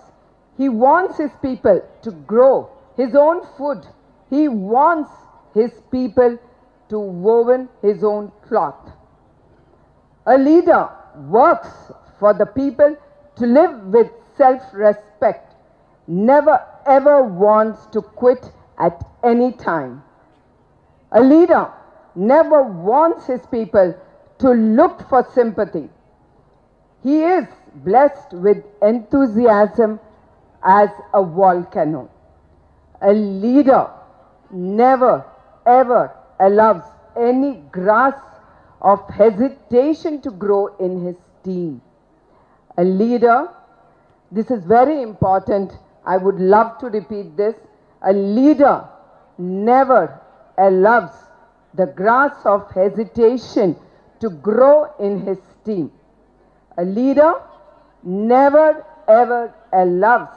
He wants his people to grow his own food. He wants his people to woven his own cloth. A leader works for the people to live with self-respect, never ever wants to quit at any time. A leader never wants his people to look for sympathy. He is blessed with enthusiasm as a volcano. A leader never ever allows any grass of hesitation to grow in his team. A leader, this is very important, I would love to repeat this, a leader never allows the grass of hesitation to grow in his team. A leader never ever allows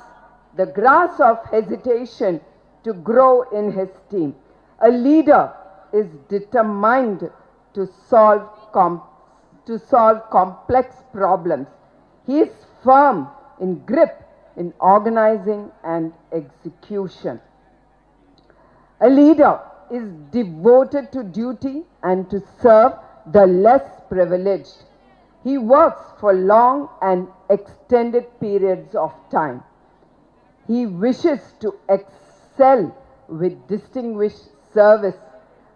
the grass of hesitation to grow in his team. A leader is determined to solve complex problems. He is firm in grip in organizing and execution. A leader is devoted to duty and to serve the less privileged. He works for long and extended periods of time. He wishes to excel with distinguished service.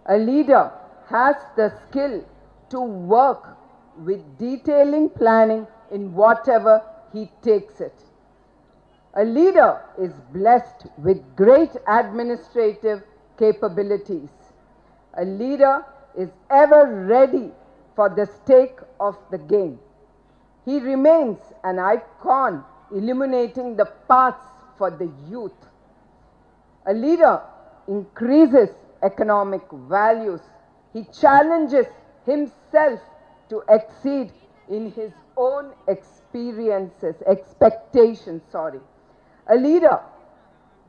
A leader has the skill to work with detailing planning in whatever he takes it. A leader is blessed with great administrative capabilities. A leader is ever ready for the stake of the game. He remains an icon illuminating the paths for the youth. A leader increases economic values. He challenges himself to exceed in his own expectations. A leader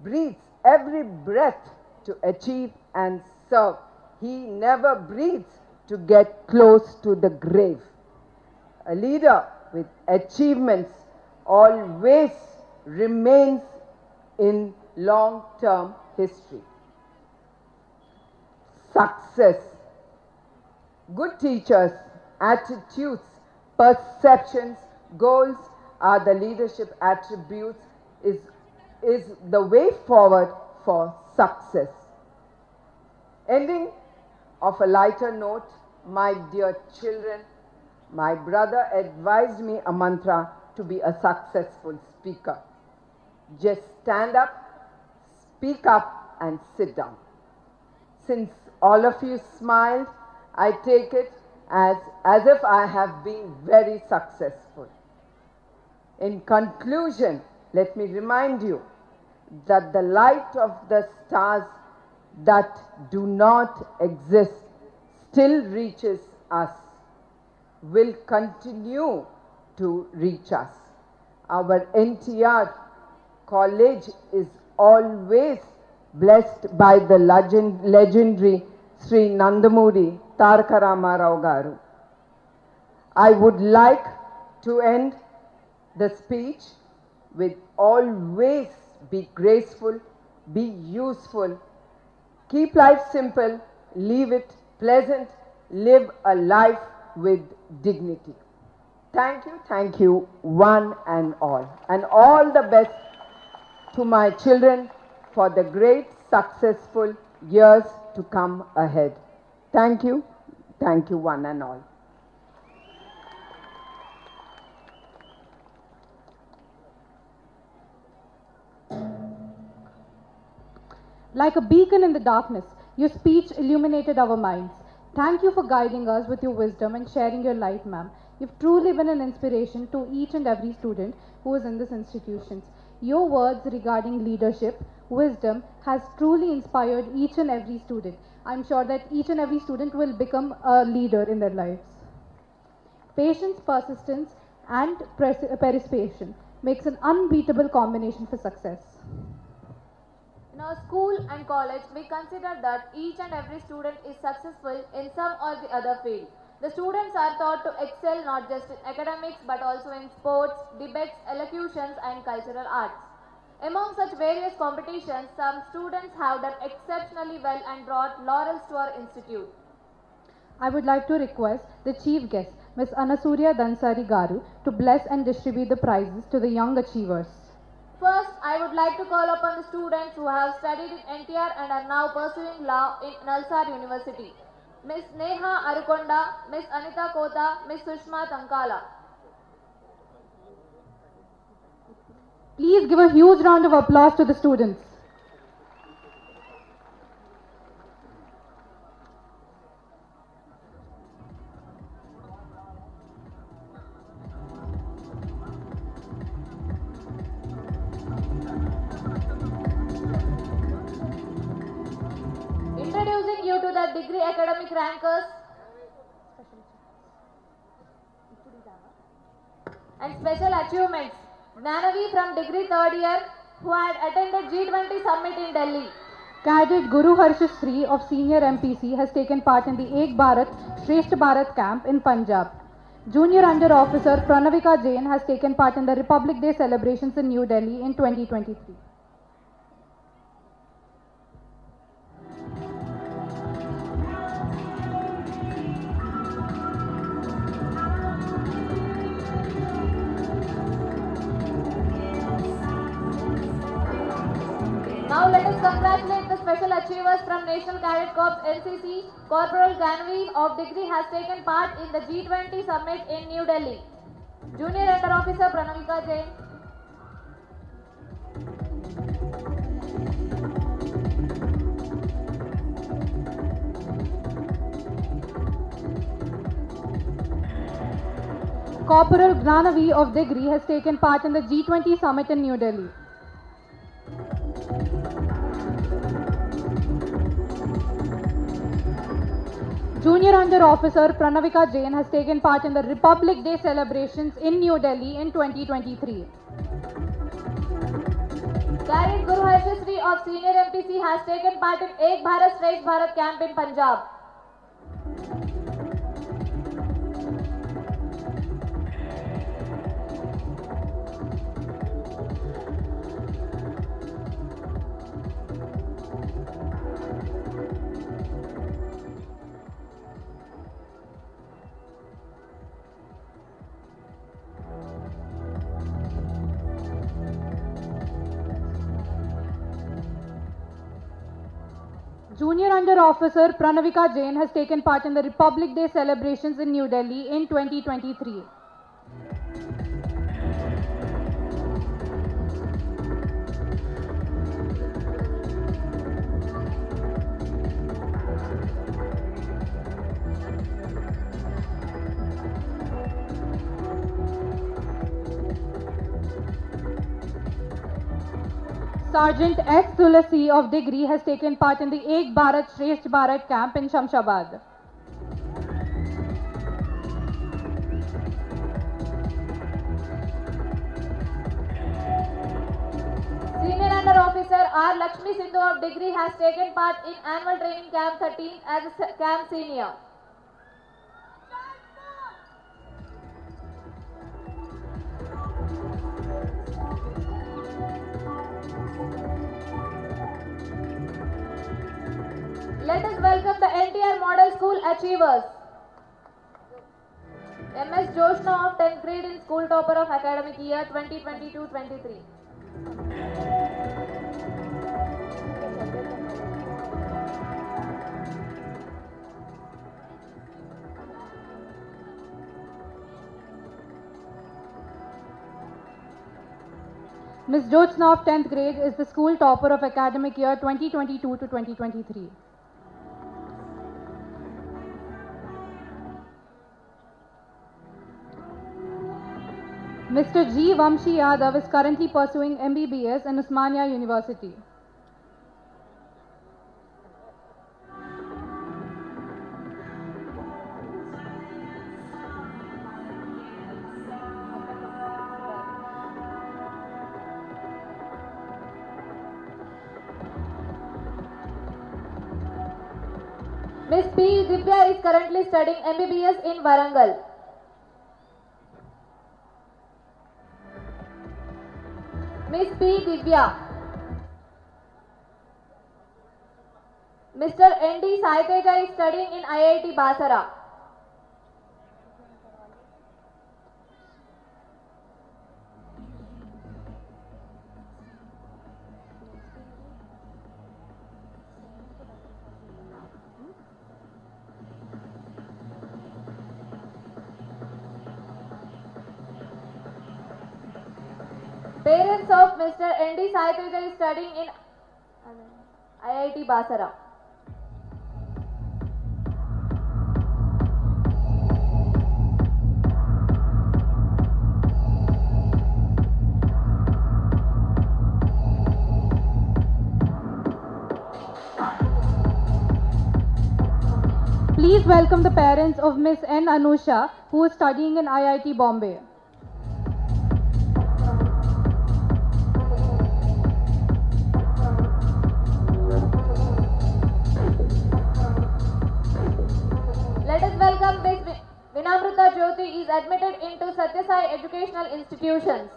breathes every breath to achieve and serve. He never breathes to get close to the grave. A leader with achievements always remains in long-term history. Success. Good teachers, attitudes, perceptions, goals are the leadership attributes, is the way forward for success. Ending of a lighter note, My dear children, my brother advised me a mantra to be a successful speaker. Just stand up, speak up, and sit down. Since all of you smiled, I take it as if I have been very successful. In conclusion, let me remind you that the light of the stars that do not exist still reaches us, will continue to reach us. Our NTR college is always blessed by the legendary Sri Nandamuri Taraka Ramarao Garu. I would like to end the speech with always be graceful, be useful, keep life simple, leave it pleasant, live a life with dignity. Thank you, one and all the best to my children for the great successful years to come ahead. Thank you, one and all. Like a beacon in the darkness, your speech illuminated our minds. Thank you for guiding us with your wisdom and sharing your light, ma'am. You've truly been an inspiration to each and every student who is in this institution. Your words regarding leadership, wisdom has truly inspired each and every student. I'm sure that each and every student will become a leader in their lives. Patience, persistence, and participation makes an unbeatable combination for success. In our school and college, we consider that each and every student is successful in some or the other field. The students are taught to excel not just in academics but also in sports, debates, elocutions and cultural arts. Among such various competitions, some students have done exceptionally well and brought laurels to our institute. I would like to request the chief guest, Ms. Anasuria Dansari Garu, to bless and distribute the prizes to the young achievers. First, I would like to call upon the students who have studied in NTR and are now pursuing law in Nalsar University. Ms. Neha Arukonda, Ms. Anita Kota, Ms. Sushma Tankala. Please give a huge round of applause to the students. Introducing you to the degree academic rankers and special achievements. Gnanavi from degree 3rd year who had attended G20 summit in Delhi. Cadet Guru Harshasri of Senior MPC has taken part in the Ek Bharat Shresth Bharat camp in Punjab. Junior Under Officer Pranavika Jain has taken part in the Republic Day celebrations in New Delhi in 2023. Now let us congratulate the special achievers from National Cadet Corps NCC. Corporal Ganvi of degree has taken part in the G20 summit in New Delhi. Junior Under Officer Pranavika Jain. Corporal Gnanavi of degree has taken part in the G20 summit in New Delhi. Junior Under Officer Pranavika Jain has taken part in the Republic Day celebrations in New Delhi in 2023. Cadet Guru Harshasri of Senior MPC has taken part in Ek Bharat Shresth Bharat camp in Punjab. Junior Under Officer Pranavika Jain has taken part in the Republic Day celebrations in New Delhi in 2023. Sergeant S. Tulasi of Degree has taken part in the Ek Bharat Shresth Bharat camp in Shamshabad. Senior Under Officer R. Lakshmi Sindhu of Degree has taken part in Annual Training Camp 13 as a camp senior. Let us welcome the NTR Model School Achievers. MS Joshna of 10th grade in School Topper of Academic Year 2022-23. Ms. Jyotsna of 10th grade is the school topper of academic year 2022 to 2023. Mr. G. Vamshi Yadav is currently pursuing MBBS in Osmania University. Miss P. Divya is currently studying MBBS in Warangal. Miss P. Divya. Mr. N.D. Saiteja is studying in IIT Basara. Parents of Mr. N.D. Saiteja is studying in IIT Basara. Please welcome the parents of Miss N. Anusha, who is studying in IIT Bombay. Let us welcome Miss Vinamrita Jyoti is admitted into Satyasai Educational Institutions.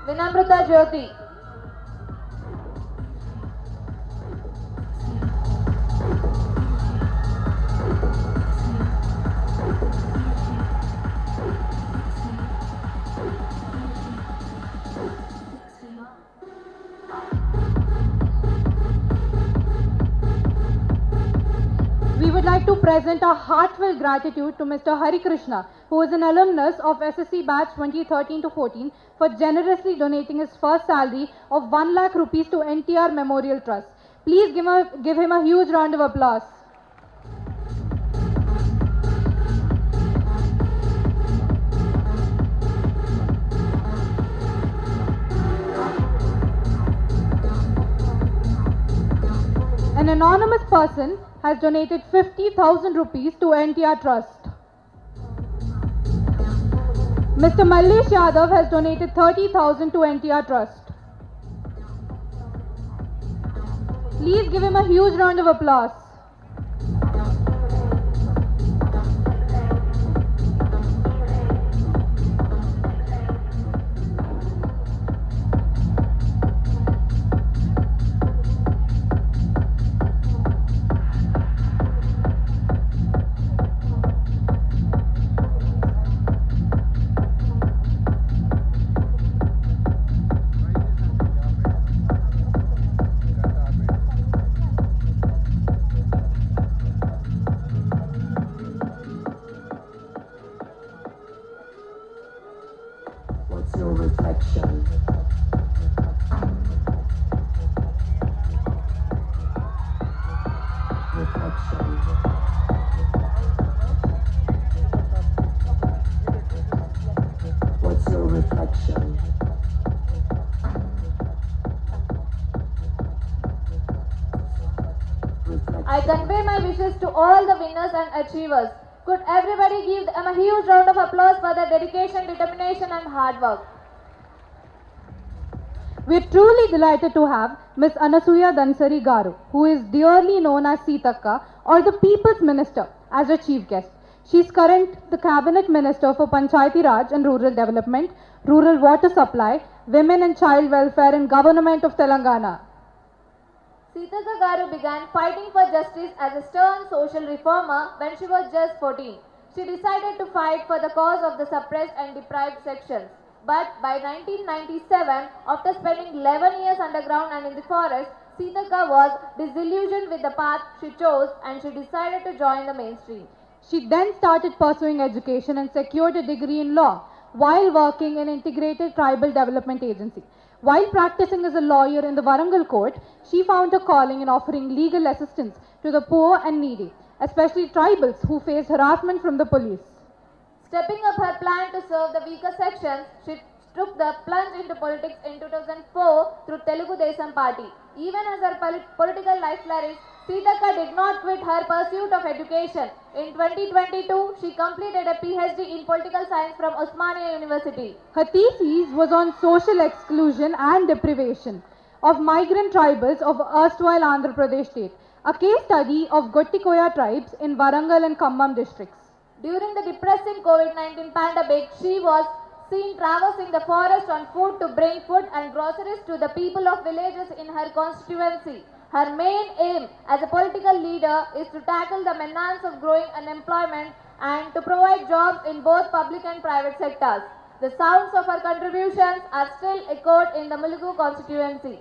Vinamrita Jyoti. We would like to present our heartfelt gratitude to Mr. Hari Krishna, who is an alumnus of SSC batch 2013 to 14, for generously donating his first salary of 1 lakh rupees to NTR Memorial Trust. Please give him a huge round of applause. An anonymous person has donated 50,000 rupees to NTR Trust. Mr. Mallesh Yadav has donated 30,000 to NTR Trust. Please give him a huge round of applause. What's your reflection? Reflection. What's your reflection? I convey my wishes to all the winners and achievers. Could everybody give them a huge round of applause for their dedication, determination and hard work? We are truly delighted to have Ms. Anasuya Dhansari Garu, who is dearly known as Sitakka or the People's Minister, as a chief guest. She is the Cabinet Minister for Panchayati Raj and Rural Development, Rural Water Supply, Women and Child Welfare and Government of Telangana. Sitakka Garu began fighting for justice as a stern social reformer when she was just 14. She decided to fight for the cause of the suppressed and deprived sections. But by 1997, after spending 11 years underground and in the forest, Sitakka was disillusioned with the path she chose and she decided to join the mainstream. She then started pursuing education and secured a degree in law while working in Integrated Tribal Development Agency. While practicing as a lawyer in the Warangal court, she found a calling in offering legal assistance to the poor and needy, especially tribals who faced harassment from the police. Stepping up her plan to serve the weaker sections, she took the plunge into politics in 2004 through Telugu Desam Party. Even as her political life flourished, Sitakka did not quit her pursuit of education. In 2022, she completed a PhD in political science from Osmania University. Her thesis was on social exclusion and deprivation of migrant tribals of erstwhile Andhra Pradesh state, a case study of Gottikoya tribes in Warangal and Khammam districts. During the depressing COVID-19 pandemic, she was seen traversing the forest on foot to bring food and groceries to the people of villages in her constituency. Her main aim as a political leader is to tackle the menace of growing unemployment and to provide jobs in both public and private sectors. The sounds of her contributions are still echoed in the Mulugu constituency.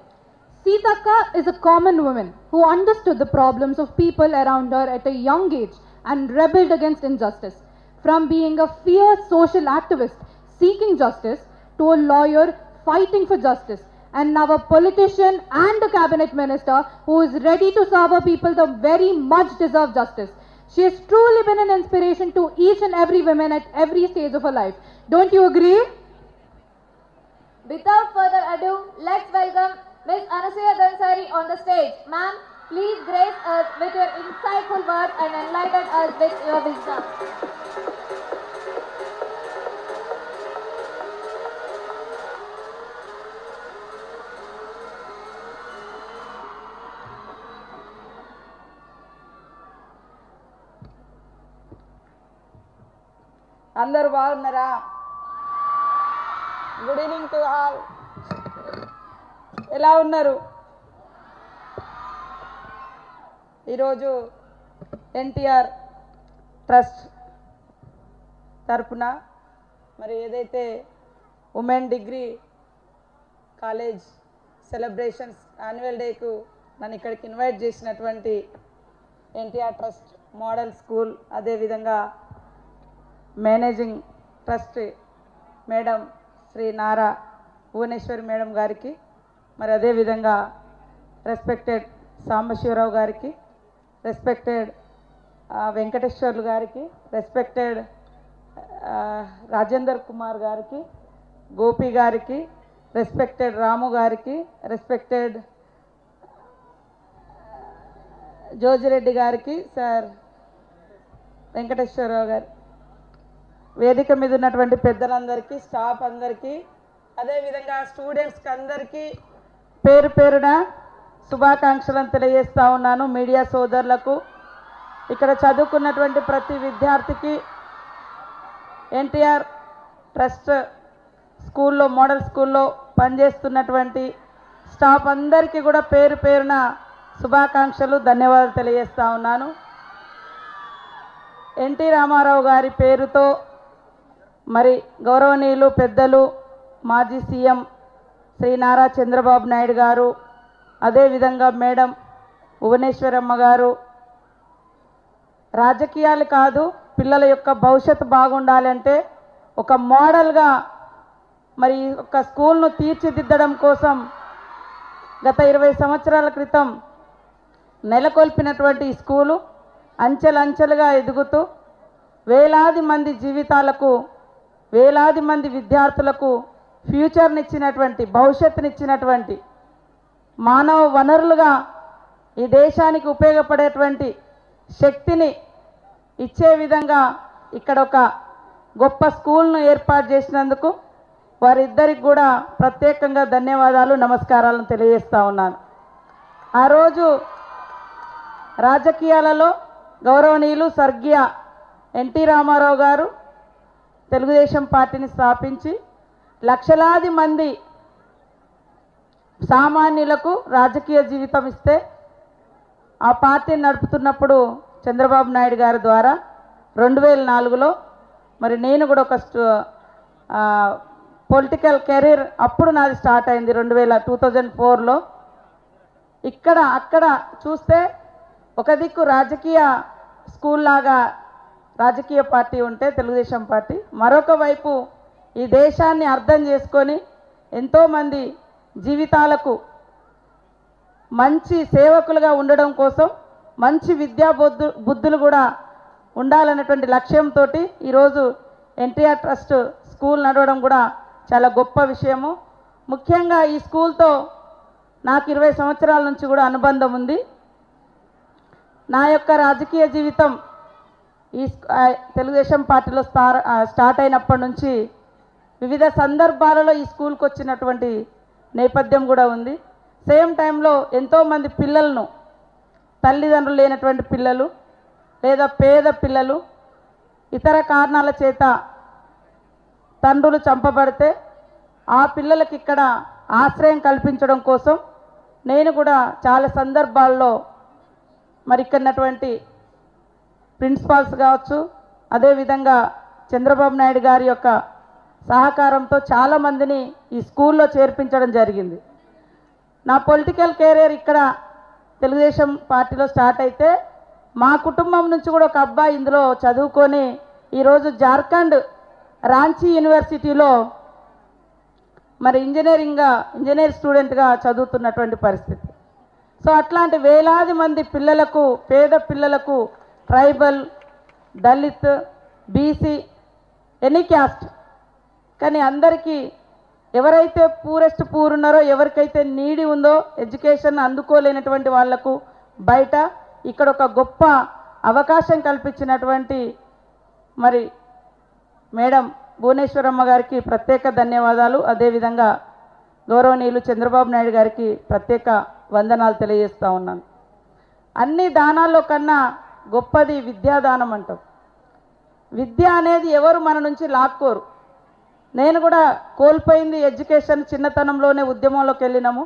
Sitakka is a common woman who understood the problems of people around her at a young age and rebelled against injustice. From being a fierce social activist seeking justice to a lawyer fighting for justice, and now a politician and a cabinet minister who is ready to serve her people the very much deserved justice. She has truly been an inspiration to each and every woman at every stage of her life. Don't you agree? Without further ado, let's welcome Ms. Anasuya Dhansari on the stage. Ma'am, please grace us with your insightful words and enlighten us with your wisdom. అందరూ బాగున్నారా? Good evening to all. ఎలా ఉన్నారు? ఈరోజు NTR trust తరపున మరి ఏదైతే women degree college celebrations annual డేకు నన్ను ఇక్కడికి ఇన్వైట్ చేసినటువంటి ఎన్టీఆర్ ట్రస్ట్ మోడల్ స్కూల్, అదేవిధంగా managing trust madam Shri narabhuvaneswari madam గారికి, మరి అదేవిధంగా రెస్పెక్టెడ్ సాంబశివరావు గారికి, రెస్పెక్టెడ్ వెంకటేశ్వర్లు గారికి, రెస్పెక్టెడ్ రాజేందర్ కుమార్ గారికి, గోపి గారికి, రెస్పెక్టెడ్ రాము గారికి, రెస్పెక్టెడ్ జోజిరెడ్డి గారికి, సార్ వెంకటేశ్వరరావు గారు, వేదిక మీద ఉన్నటువంటి పెద్దలందరికీ, స్టాఫ్ అందరికీ, అదేవిధంగా స్టూడెంట్స్కి అందరికీ పేరు పేరున శుభాకాంక్షలను తెలియజేస్తూ ఉన్నాను. మీడియా సోదరులకు, ఇక్కడ చదువుకున్నటువంటి ప్రతి విద్యార్థికి, ఎన్టీఆర్ ట్రస్ట్ స్కూల్లో మోడల్ స్కూల్లో పనిచేస్తున్నటువంటి స్టాఫ్ అందరికీ కూడా పేరు పేరున శుభాకాంక్షలు, ధన్యవాదాలు తెలియజేస్తూ ఉన్నాను. ఎన్టీ రామారావు గారి పేరుతో మరి గౌరవనీయులు పెద్దలు మాజీ సీఎం శ్రీ నారా చంద్రబాబు నాయుడు గారు, అదేవిధంగా మేడం భువనేశ్వరమ్మ గారు రాజకీయాలు కాదు, పిల్లల యొక్క భవిష్యత్తు బాగుండాలంటే ఒక మోడల్గా మరి ఒక స్కూల్ను తీర్చిదిద్దడం కోసం గత 20 సంవత్సరాల క్రితం నెలకొల్పినటువంటి ఈ స్కూలు అంచెలంచెలుగా ఎదుగుతూ వేలాది మంది జీవితాలకు, వేలాది మంది విద్యార్థులకు ఫ్యూచర్నిచ్చినటువంటి, భవిష్యత్తునిచ్చినటువంటి, మానవ వనరులుగా ఈ దేశానికి ఉపయోగపడేటువంటి శక్తిని ఇచ్చే విధంగా ఇక్కడ ఒక గొప్ప స్కూల్ను ఏర్పాటు చేసినందుకు వారిద్దరికి కూడా ప్రత్యేకంగా ధన్యవాదాలు, నమస్కారాలను తెలియజేస్తా ఉన్నాను. ఆ రోజు రాజకీయాలలో గౌరవనీయులు స్వర్గీయ ఎన్టీ రామారావు గారు తెలుగుదేశం పార్టీని స్థాపించి లక్షలాది మంది సామాన్యులకు రాజకీయ జీవితం ఇస్తే ఆ పార్టీని నడుపుతున్నప్పుడు చంద్రబాబు నాయుడు గారి ద్వారా 2004లో మరి నేను కూడా ఒక పొలిటికల్ కెరీర్ అప్పుడు నాది స్టార్ట్ అయింది 2004లో. ఇక్కడ అక్కడ చూస్తే ఒక దిక్కు రాజకీయ స్కూల్ లాగా రాజకీయ పార్టీ ఉంటే తెలుగుదేశం పార్టీ, మరొక వైపు ఈ దేశాన్ని అర్థం చేసుకొని ఎంతోమంది జీవితాలకు మంచి సేవకులుగా ఉండడం కోసం మంచి విద్యా బుద్ధులు కూడా ఉండాలన్నటువంటి లక్ష్యంతో ఈరోజు ఎన్టీఆర్ ట్రస్ట్ స్కూల్ నడవడం కూడా చాలా గొప్ప విషయము. ముఖ్యంగా ఈ స్కూల్తో నాకు 20 సంవత్సరాల నుంచి కూడా అనుబంధం ఉంది. నా యొక్క రాజకీయ జీవితం ఈ తెలుగుదేశం పార్టీలో స్టార్ట్ అయినప్పటి నుంచి వివిధ సందర్భాలలో ఈ స్కూల్కి వచ్చినటువంటి నేపథ్యం కూడా ఉంది. సేమ్ టైంలో ఎంతోమంది పిల్లలను, తల్లిదండ్రులు లేనటువంటి పిల్లలు లేదా పేద పిల్లలు ఇతర కారణాల చేత తండ్రులు చంపబడితే ఆ పిల్లలకి ఇక్కడ ఆశ్రయం కల్పించడం కోసం నేను కూడా చాలా సందర్భాల్లో మరి ఇక్కడ ఉన్నటువంటి ప్రిన్సిపాల్స్ కావచ్చు, అదేవిధంగా చంద్రబాబు నాయుడు గారి యొక్క సహకారంతో చాలామందిని ఈ స్కూల్లో చేర్పించడం జరిగింది. నా పొలిటికల్ కెరీర్ ఇక్కడ తెలుగుదేశం పార్టీలో స్టార్ట్ అయితే మా కుటుంబం నుంచి కూడా ఒక అబ్బాయి ఇందులో చదువుకొని ఈరోజు జార్ఖండ్ రాంచీ యూనివర్సిటీలో మరి ఇంజనీర్ స్టూడెంట్గా చదువుతున్నటువంటి పరిస్థితి. సో అట్లాంటి వేలాది మంది పిల్లలకు, పేద పిల్లలకు, tribal, Dalit, BC, any caste, కానీ అందరికీ ఎవరైతే పూరెస్ట్ పూర్ ఉన్నారో, ఎవరికైతే నీడి ఉందో, ఎడ్యుకేషన్ అందుకోలేనటువంటి వాళ్లకు బయట ఇక్కడ ఒక గొప్ప అవకాశం కల్పించినటువంటి మరి మేడం భువనేశ్వరమ్మ గారికి ప్రత్యేక ధన్యవాదాలు. అదేవిధంగా గౌరవనీయులు చంద్రబాబు నాయుడు గారికి ప్రత్యేక వందనాలు తెలియజేస్తూ ఉన్నాను. అన్ని దానాల్లో కన్నా గొప్పది విద్యాదానం అంటాం. విద్య అనేది ఎవరు మన నుంచి లాక్కోరు. నేను కూడా కోల్పోయింది ఎడ్యుకేషన్, చిన్నతనంలోనే ఉద్యమంలోకి వెళ్ళినాము.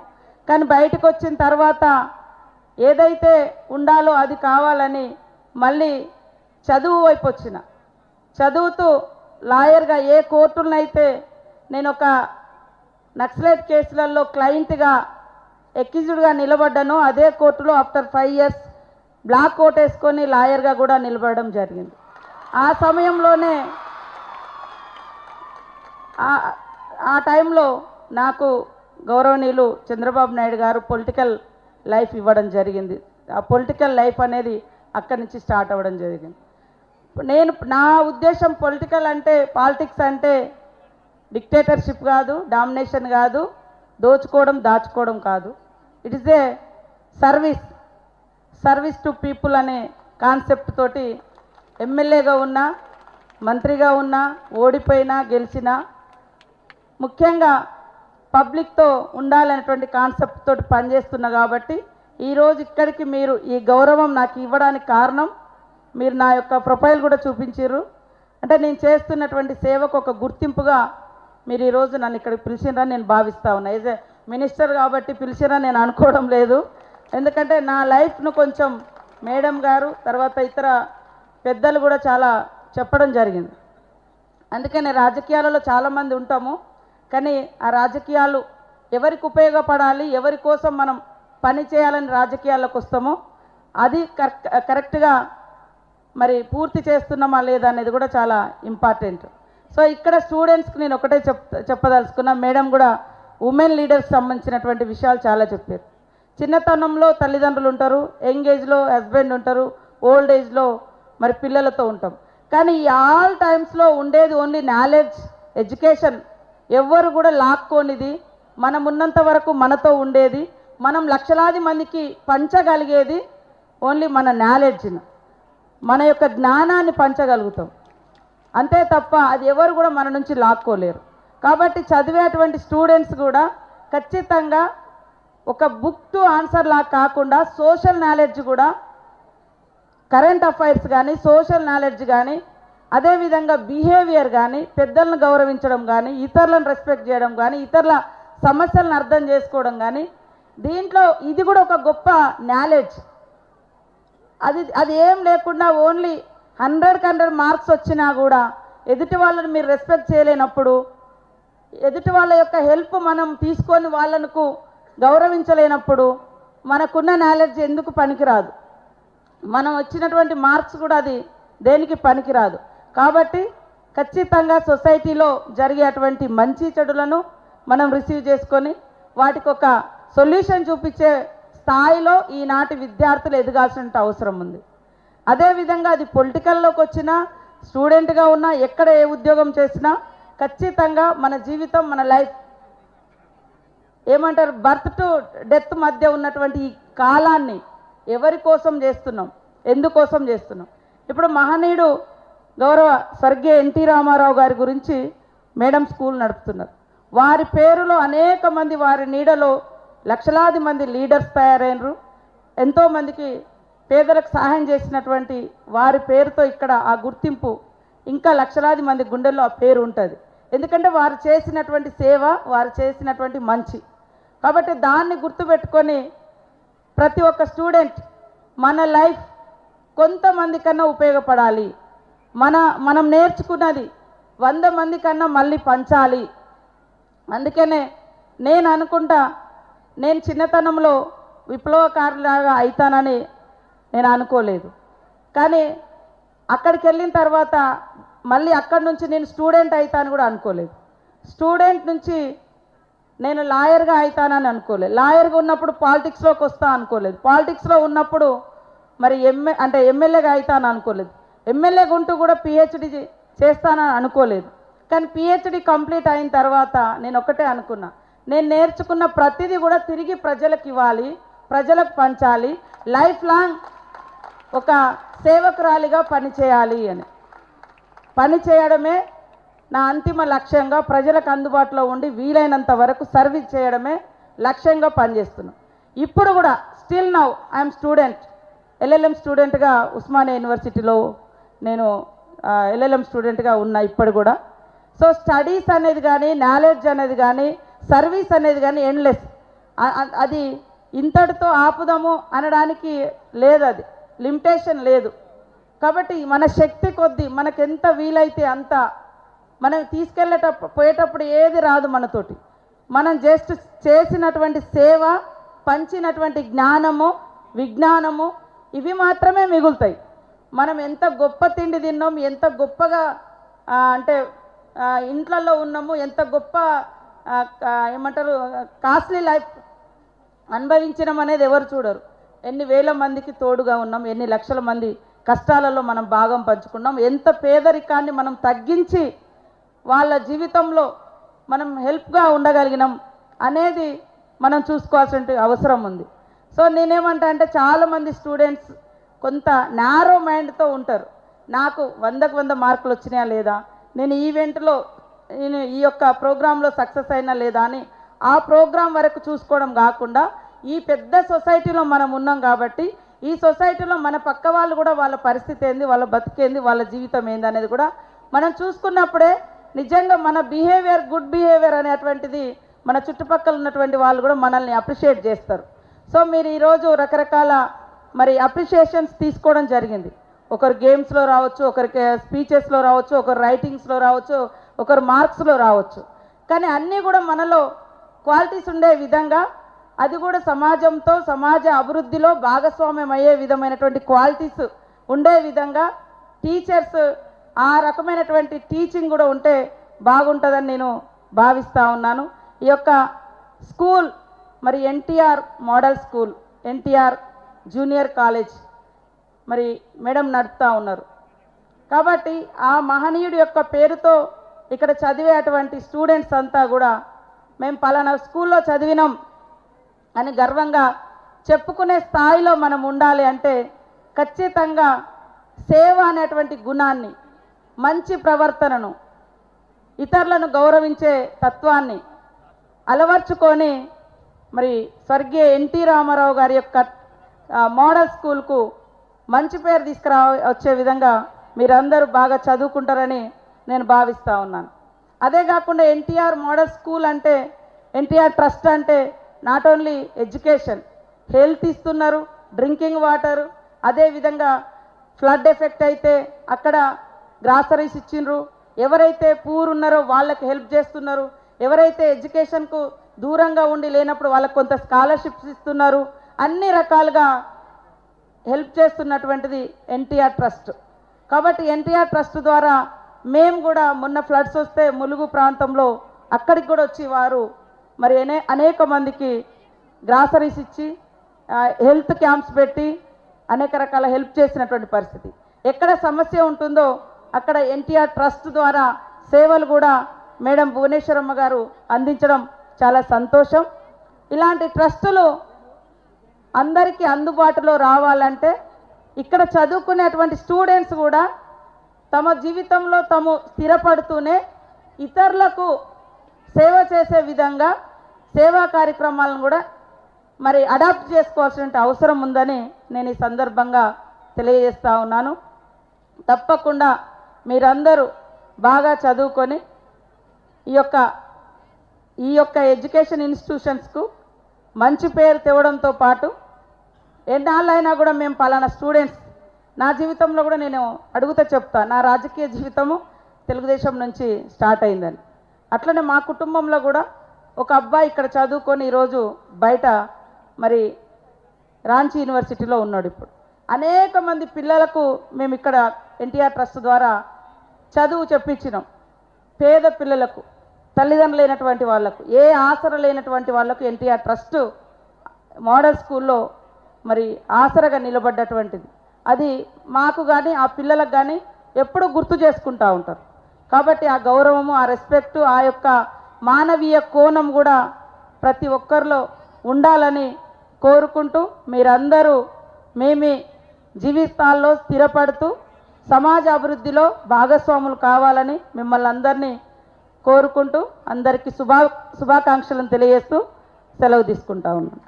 కానీ బయటకు వచ్చిన తర్వాత ఏదైతే ఉండాలో అది కావాలని మళ్ళీ చదువు వైపు వచ్చిన, చదువుతూ లాయర్గా ఏ కోర్టులనైతే నేను ఒక నక్సలైట్ కేసులలో క్లయింట్గా ఎక్యూజ్డ్గా నిలబడ్డానో అదే కోర్టులో ఆఫ్టర్ 5 years బ్లాక్ కోట్ వేసుకొని లాయర్గా కూడా నిలబడడం జరిగింది. ఆ సమయంలోనే ఆ టైంలో నాకు గౌరవనీయులు చంద్రబాబు నాయుడు గారు పొలిటికల్ లైఫ్ ఇవ్వడం జరిగింది. ఆ పొలిటికల్ లైఫ్ అనేది అక్కడి నుంచి స్టార్ట్ అవ్వడం జరిగింది. నా ఉద్దేశం పాలిటిక్స్ అంటే డిక్టేటర్షిప్ కాదు, డామినేషన్ కాదు, దోచుకోవడం దాచుకోవడం కాదు. It is a service to people అనే కాన్సెప్ట్ తోటి ఎమ్మెల్యేగా ఉన్నా, మంత్రిగా ఉన్నా, ఓడిపోయినా గెలిచినా ముఖ్యంగా పబ్లిక్తో ఉండాలనేటువంటి కాన్సెప్ట్ తోటి పనిచేస్తున్నా. కాబట్టి ఈరోజు ఇక్కడికి మీరు ఈ గౌరవం నాకు ఇవ్వడానికి కారణం మీరు నా యొక్క ప్రొఫైల్ కూడా చూపించారు. అంటే నేను చేస్తున్నటువంటి సేవకు ఒక గుర్తింపుగా మీరు ఈరోజు నన్ను ఇక్కడికి పిలిచినారని నేను భావిస్తూ ఉన్నా. యాజ్ ఏ మినిస్టర్ కాబట్టి పిలిచినారని నేను అనుకోవడం లేదు. ఎందుకంటే నా లైఫ్ను కొంచెం మేడం గారు తర్వాత ఇతర పెద్దలు కూడా చాలా చెప్పడం జరిగింది. అందుకని రాజకీయాలలో చాలామంది ఉంటాము, కానీ ఆ రాజకీయాలు ఎవరికి ఉపయోగపడాలి, ఎవరి కోసం మనం పని చేయాలని రాజకీయాల్లోకి వస్తామో అది కరెక్ట్గా మరి పూర్తి చేస్తున్నామా లేదా అనేది కూడా చాలా ఇంపార్టెంట్. సో ఇక్కడ స్టూడెంట్స్కి నేను ఒకటే చెప్పదలుచుకున్నా. మేడం కూడా ఉమెన్ లీడర్స్ సంబంధించినటువంటి విషయాలు చాలా చెప్పారు. చిన్నతనంలో తల్లిదండ్రులు ఉంటారు, యంగ్ ఏజ్లో హస్బెండ్ ఉంటారు, ఓల్డ్ ఏజ్లో మరి పిల్లలతో ఉంటాం. కానీ ఈ ఆల్ టైమ్స్లో ఉండేది ఓన్లీ నాలెడ్జ్, ఎడ్యుకేషన్. ఎవ్వరు కూడా లాక్కోనిది, మనం ఉన్నంత వరకు మనతో ఉండేది, మనం లక్షలాది మందికి పంచగలిగేది ఓన్లీ మన నాలెడ్జ్ను, మన యొక్క జ్ఞానాన్ని పంచగలుగుతాం. అంతే తప్ప అది ఎవరు కూడా మన నుంచి లాక్కోలేరు. కాబట్టి చదివేటువంటి స్టూడెంట్స్ కూడా ఖచ్చితంగా ఒక బుక్ టు ఆన్సర్ లాగా కాకుండా సోషల్ నాలెడ్జ్ కూడా, కరెంట్ అఫైర్స్ కానీ, సోషల్ నాలెడ్జ్ కానీ, అదేవిధంగా బిహేవియర్ కానీ, పెద్దలను గౌరవించడం కానీ, ఇతరులను రెస్పెక్ట్ చేయడం కానీ, ఇతరుల సమస్యలను అర్థం చేసుకోవడం కానీ, దీంట్లో ఇది కూడా ఒక గొప్ప నాలెడ్జ్. అది ఏం లేకుండా ఓన్లీ 100కి 100 మార్క్స్ వచ్చినా కూడా ఎదుటి వాళ్ళని మీరు రెస్పెక్ట్ చేయలేనప్పుడు, ఎదుటి వాళ్ళ యొక్క హెల్ప్ మనం తీసుకొని వాళ్ళకు గౌరవించలేనప్పుడు మనకున్న నాలెడ్జ్ ఎందుకు పనికిరాదు, మనం వచ్చినటువంటి మార్క్స్ కూడా అది దేనికి పనికిరాదు. కాబట్టి ఖచ్చితంగా సొసైటీలో జరిగేటువంటి మంచి చెడులను మనం రిసీవ్ చేసుకొని వాటికి ఒక సొల్యూషన్ చూపించే స్థాయిలో ఈనాటి విద్యార్థులు ఎదగాల్సిన అవసరం ఉంది. అదేవిధంగా అది పొలిటికల్లోకి వచ్చినా, స్టూడెంట్గా ఉన్నా, ఎక్కడ ఏ ఉద్యోగం చేసినా ఖచ్చితంగా మన జీవితం, మన లైఫ్ ఏమంటారు, బర్త్ టు డెత్ మధ్య ఉన్నటువంటి ఈ కాలాన్ని ఎవరి కోసం చేస్తున్నాం, ఎందుకోసం చేస్తున్నాం. ఇప్పుడు మహనీయుడు గౌరవ స్వర్గీయ ఎన్టీ రామారావు గారి గురించి మేడం స్కూల్ నడుపుతున్నారు. వారి పేరులో అనేక మంది, వారి నీడలో లక్షలాది మంది లీడర్స్ తయారైనరు. ఎంతోమందికి పేదలకు సహాయం చేసినటువంటి వారి పేరుతో ఇక్కడ ఆ గుర్తింపు ఇంకా లక్షలాది మంది గుండెల్లో ఆ పేరు ఉంటుంది. ఎందుకంటే వారు చేసినటువంటి సేవ, వారు చేసినటువంటి మంచి. కాబట్టి దాన్ని గుర్తుపెట్టుకొని ప్రతి ఒక్క స్టూడెంట్ మన లైఫ్ కొంతమంది కన్నా ఉపయోగపడాలి, మనం నేర్చుకున్నది 100 మంది కన్నా మళ్ళీ పంచాలి. అందుకనే నేను అనుకుంటా, నేను చిన్నతనంలో విప్లవకారులాగా అవుతానని నేను అనుకోలేదు. కానీ అక్కడికి వెళ్ళిన తర్వాత మళ్ళీ అక్కడి నుంచి నేను స్టూడెంట్ అవుతాను కూడా అనుకోలేదు. స్టూడెంట్ నుంచి నేను లాయర్గా అవుతానని అనుకోలేదు. లాయర్గా ఉన్నప్పుడు పాలిటిక్స్లోకి వస్తా అనుకోలేదు. పాలిటిక్స్లో ఉన్నప్పుడు మరి ఎమ్మెల్యేగా అవుతాను అనుకోలేదు. ఎమ్మెల్యేగా ఉంటూ కూడా పిహెచ్డి చేస్తానని అనుకోలేదు. కానీ పిహెచ్డి కంప్లీట్ అయిన తర్వాత నేను ఒకటే అనుకున్నా, నేను నేర్చుకున్న ప్రతిదీ కూడా తిరిగి ప్రజలకు ఇవ్వాలి, ప్రజలకు పంచాలి, లైఫ్ లాంగ్ ఒక సేవకురాలిగా పనిచేయాలి అని. పని చేయడమే నా అంతిమ లక్ష్యంగా, ప్రజలకు అందుబాటులో ఉండి వీలైనంత వరకు సర్వీస్ చేయడమే లక్ష్యంగా పనిచేస్తున్నాను. ఇప్పుడు కూడా still now I'm student, LLM స్టూడెంట్గా ఉస్మానియా యూనివర్సిటీలో నేను ఎల్ఎల్ఎం స్టూడెంట్గా ఉన్నా ఇప్పుడు కూడా. సో స్టడీస్ అనేది కానీ, నాలెడ్జ్ అనేది కానీ, సర్వీస్ అనేది కానీ ఎండ్లెస్. అది ఇంతటితో ఆపుదాము అనడానికి లేదు, అది లిమిటేషన్ లేదు. కాబట్టి మన శక్తి కొద్దీ మనకు ఎంత వీలైతే అంత మనం పోయేటప్పుడు ఏది రాదు మనతోటి. మనం జస్ట్ చేసినటువంటి సేవ, పంచినటువంటి జ్ఞానము, విజ్ఞానము, ఇవి మాత్రమే మిగులుతాయి. మనం ఎంత గొప్ప తిండి తిన్నాం, ఎంత గొప్పగా అంటే ఇంట్లలో ఉన్నాము, ఎంత గొప్ప ఏమంటారు కాస్ట్లీ లైఫ్ అనుభవించడం అనేది ఎవరు చూడరు. ఎన్ని వేల మందికి తోడుగా ఉన్నాం, ఎన్ని లక్షల మంది కష్టాలలో మనం భాగం పంచుకున్నాం, ఎంత పేదరికాన్ని మనం తగ్గించి వాళ్ళ జీవితంలో మనం హెల్ప్గా ఉండగలిగినాం అనేది మనం చూసుకోవాల్సిన అవసరం ఉంది. సో నేనేమంటా అంటే చాలామంది స్టూడెంట్స్ కొంత నారో మైండ్తో ఉంటారు. నాకు 100కి 100 మార్కులు వచ్చినాయా లేదా, నేను ఈవెంట్లో ఈ యొక్క ప్రోగ్రాంలో సక్సెస్ అయినా లేదా అని ఆ ప్రోగ్రాం వరకు చూసుకోవడం కాకుండా, ఈ పెద్ద సొసైటీలో మనం ఉన్నాం కాబట్టి ఈ సొసైటీలో మన పక్క వాళ్ళు కూడా వాళ్ళ పరిస్థితి ఏంది, వాళ్ళ బతికేంది, వాళ్ళ జీవితం ఏంది అనేది కూడా మనం చూసుకున్నప్పుడే నిజంగా మన బిహేవియర్, గుడ్ బిహేవియర్ అనేటువంటిది మన చుట్టుపక్కల ఉన్నటువంటి వాళ్ళు కూడా మనల్ని అప్రిషియేట్ చేస్తారు. సో మీరు ఈరోజు రకరకాల మరి అప్రిషియేషన్స్ తీసుకోవడం జరిగింది. ఒకరు గేమ్స్లో రావచ్చు, ఒకరికి స్పీచెస్లో రావచ్చు, ఒకరు రైటింగ్స్లో రావచ్చు, ఒకరు మార్క్స్లో రావచ్చు. కానీ అన్నీ కూడా మనలో క్వాలిటీస్ ఉండే విధంగా, అది కూడా సమాజంతో, సమాజ అభివృద్ధిలో భాగస్వామ్యం అయ్యే విధమైనటువంటి క్వాలిటీస్ ఉండే విధంగా టీచర్స్ ఆ రకమైనటువంటి టీచింగ్ కూడా ఉంటే బాగుంటుందని నేను భావిస్తూ ఉన్నాను. ఈ యొక్క స్కూల్ మరి NTR model school, NTR junior college మరి మేడం నడుపుతూ ఉన్నారు. కాబట్టి ఆ మహనీయుడి యొక్క పేరుతో ఇక్కడ చదివే అటువంటి స్టూడెంట్స్ అంతా కూడా మేము పలానా స్కూల్లో చదివినాం అని గర్వంగా చెప్పుకునే స్థాయిలో మనం ఉండాలి అంటే ఖచ్చితంగా సేవ అనేటువంటి గుణాన్ని, మంచి ప్రవర్తనను, ఇతరులను గౌరవించే తత్వాన్ని అలవర్చుకొని మరి స్వర్గీయ ఎన్టీ రామారావు గారి యొక్క మోడల్ స్కూల్కు మంచి పేరు వచ్చే విధంగా మీరందరూ బాగా చదువుకుంటారని నేను భావిస్తూ ఉన్నాను. అదే కాకుండా ఎన్టీఆర్ మోడల్ స్కూల్ అంటే, ఎన్టీఆర్ ట్రస్ట్ అంటే నాట్ ఓన్లీ ఎడ్యుకేషన్, హెల్త్ ఇస్తున్నారు, డ్రింకింగ్ వాటర్, అదేవిధంగా ఫ్లడ్ ఎఫెక్ట్ అయితే అక్కడ గ్రాసరీస్ ఇచ్చిండ్రు, ఎవరైతే పూర్ ఉన్నారో వాళ్ళకి హెల్ప్ చేస్తున్నారు, ఎవరైతే ఎడ్యుకేషన్కు దూరంగా ఉండి లేనప్పుడు వాళ్ళకు కొంత స్కాలర్షిప్స్ ఇస్తున్నారు, అన్ని రకాలుగా హెల్ప్ చేస్తున్నటువంటిది ఎన్టీఆర్ ట్రస్ట్. కాబట్టి ఎన్టీఆర్ ట్రస్ట్ ద్వారా మేము కూడా మొన్న ఫ్లడ్స్ వస్తే ములుగు ప్రాంతంలో అక్కడికి కూడా వచ్చి వారు మరి అనేక మందికి గ్రాసరీస్ ఇచ్చి హెల్త్ క్యాంప్స్ పెట్టి అనేక రకాల హెల్ప్ చేసినటువంటి పరిస్థితి. ఎక్కడ సమస్య ఉంటుందో అక్కడ ఎన్టీఆర్ ట్రస్ట్ ద్వారా సేవలు కూడా మేడం భువనేశ్వరమ్మ గారు అందించడం చాలా సంతోషం. ఇలాంటి ట్రస్టులు అందరికీ అందుబాటులో రావాలంటే ఇక్కడ చదువుకునేటువంటి స్టూడెంట్స్ కూడా తమ జీవితంలో తాము స్థిరపడుతూనే ఇతరులకు సేవ చేసే విధంగా సేవా కార్యక్రమాలను కూడా మరి అడాప్ట్ చేసుకోవాల్సిన అవసరం ఉందని నేను ఈ సందర్భంగా తెలియజేస్తూ ఉన్నాను. తప్పకుండా మీరందరూ బాగా చదువుకొని ఈ యొక్క ఎడ్యుకేషన్ ఇన్స్టిట్యూషన్స్కు మంచి పేరు తేవడంతో పాటు ఎన్నాళ్ళైనా కూడా మేము పలానా స్టూడెంట్స్, నా జీవితంలో కూడా నేను అడుగుతూ చెప్తా, నా రాజకీయ జీవితము తెలుగుదేశం నుంచి స్టార్ట్ అయిందని. అట్లనే మా కుటుంబంలో కూడా ఒక అబ్బాయి ఇక్కడ చదువుకొని ఈరోజు బయట మరి రాంచీ యూనివర్సిటీలో ఉన్నాడు. ఇప్పుడు అనేక మంది పిల్లలకు మేము ఇక్కడ ఎన్టీఆర్ ట్రస్ట్ ద్వారా చదువు చెప్పించినాం. పేద పిల్లలకు, తల్లిదండ్రులు లేనటువంటి వాళ్ళకు, ఏ ఆసర లేనటువంటి వాళ్ళకు ఎన్టీఆర్ ట్రస్ట్ మోడల్ స్కూల్లో మరి ఆసరగా నిలబడ్డటువంటిది. అది మాకు కానీ ఆ పిల్లలకు కానీ ఎప్పుడూ గుర్తు చేసుకుంటూ ఉంటారు. కాబట్టి ఆ గౌరవము, ఆ రెస్పెక్టు, ఆ యొక్క మానవీయ కోణం కూడా ప్రతి ఒక్కరిలో ఉండాలని కోరుకుంటూ మీరందరూ మేమే జీవితాల్లో స్థిరపడుతూ సమాజ అభివృద్ధిలో భాగస్వాములు కావాలని మిమ్మల్ని అందరినీ కోరుకుంటూ అందరికీ శుభాకాంక్షలను తెలియజేస్తూ సెలవు తీసుకుంటా ఉన్నాను.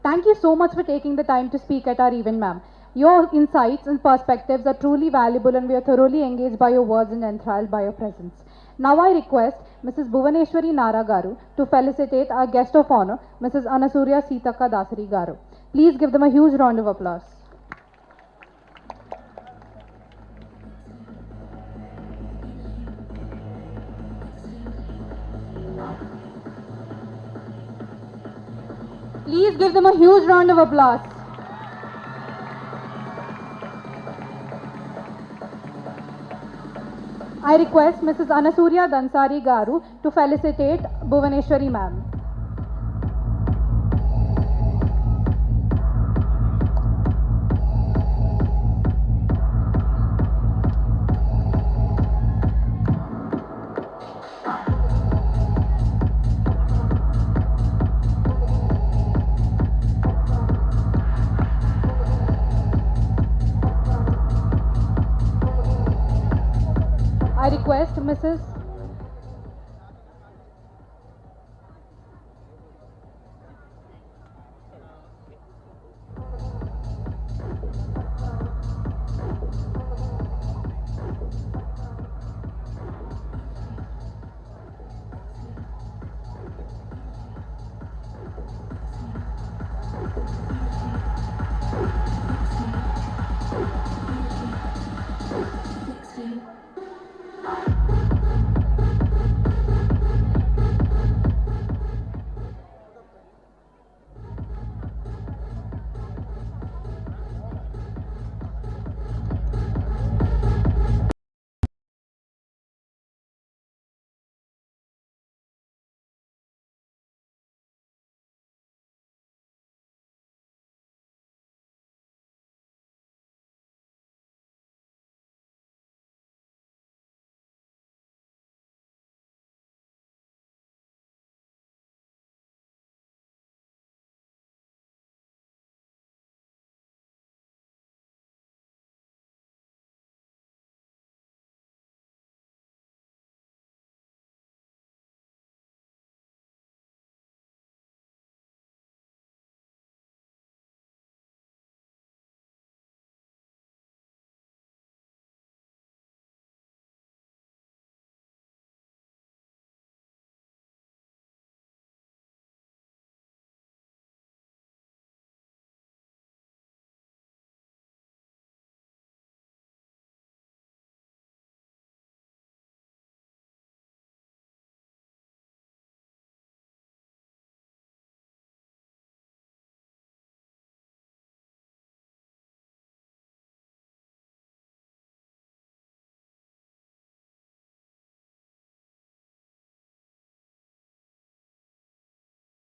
Thank you so much for taking the time to speak at our event, ma'am. Your insights and perspectives are truly valuable and we are thoroughly engaged by your words and enthralled by your presence. Now I request Mrs. Bhuvaneshwari Nara Garu to felicitate our guest of honor, Mrs. Anasurya Sitaka Dasari Garu. Please give them a huge round of applause. Please give them a huge round of applause. I request Mrs. Anasurya Dansari Garu to felicitate Bhuvaneshwari ma'am. I request Mrs.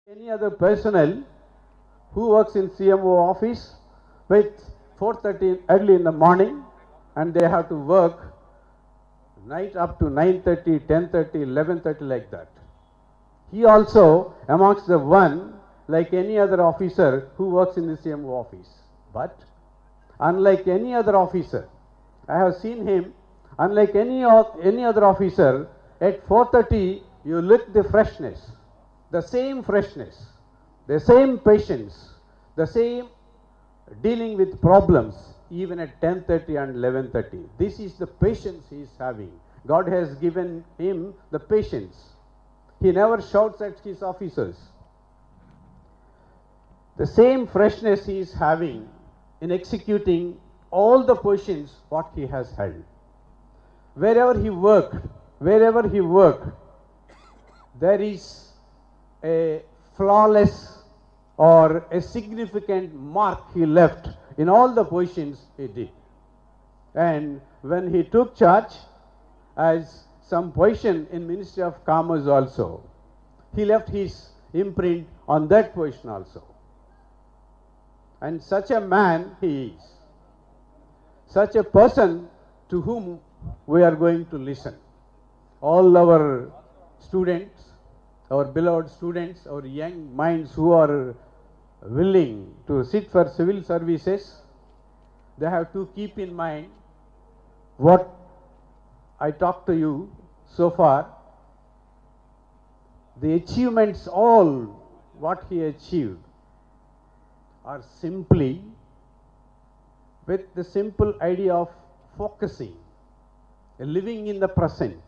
Any other personnel who works in CMO office with 4:30 early in the morning, and they have to work night up to 9:30, 10:30, 11:30 like that. He also amongst the one like any other officer who works in the CMO office. But unlike any other officer, I have seen him, unlike any other officer, at 4:30 you look the freshness, the same freshness, the same patience, the same dealing with problems even at 10:30 and 11:30. This is the patience he is having. God has given him the patience. He never shouts at his officers. The same freshness he is having in executing all the positions what he has held. Wherever he worked, there is a flawless or a significant mark he left in all the positions he did. And when he took charge as some position in Ministry of Commerce also, he left his imprint on that position also. And such a man he is. Such a person to whom we are going to listen. All our students, our beloved students, our young minds who are willing to sit for civil services, they have to keep in mind what I talked to you so far. The achievements, all what he achieved, are simply with the simple idea of focusing, living in the present,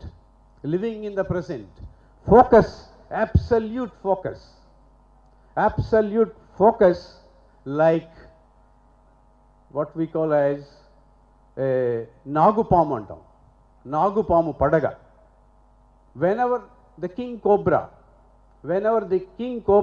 focus, absolute focus, like what we call as Nagupamu antam, Nagupamu Padaga. Whenever the king cobra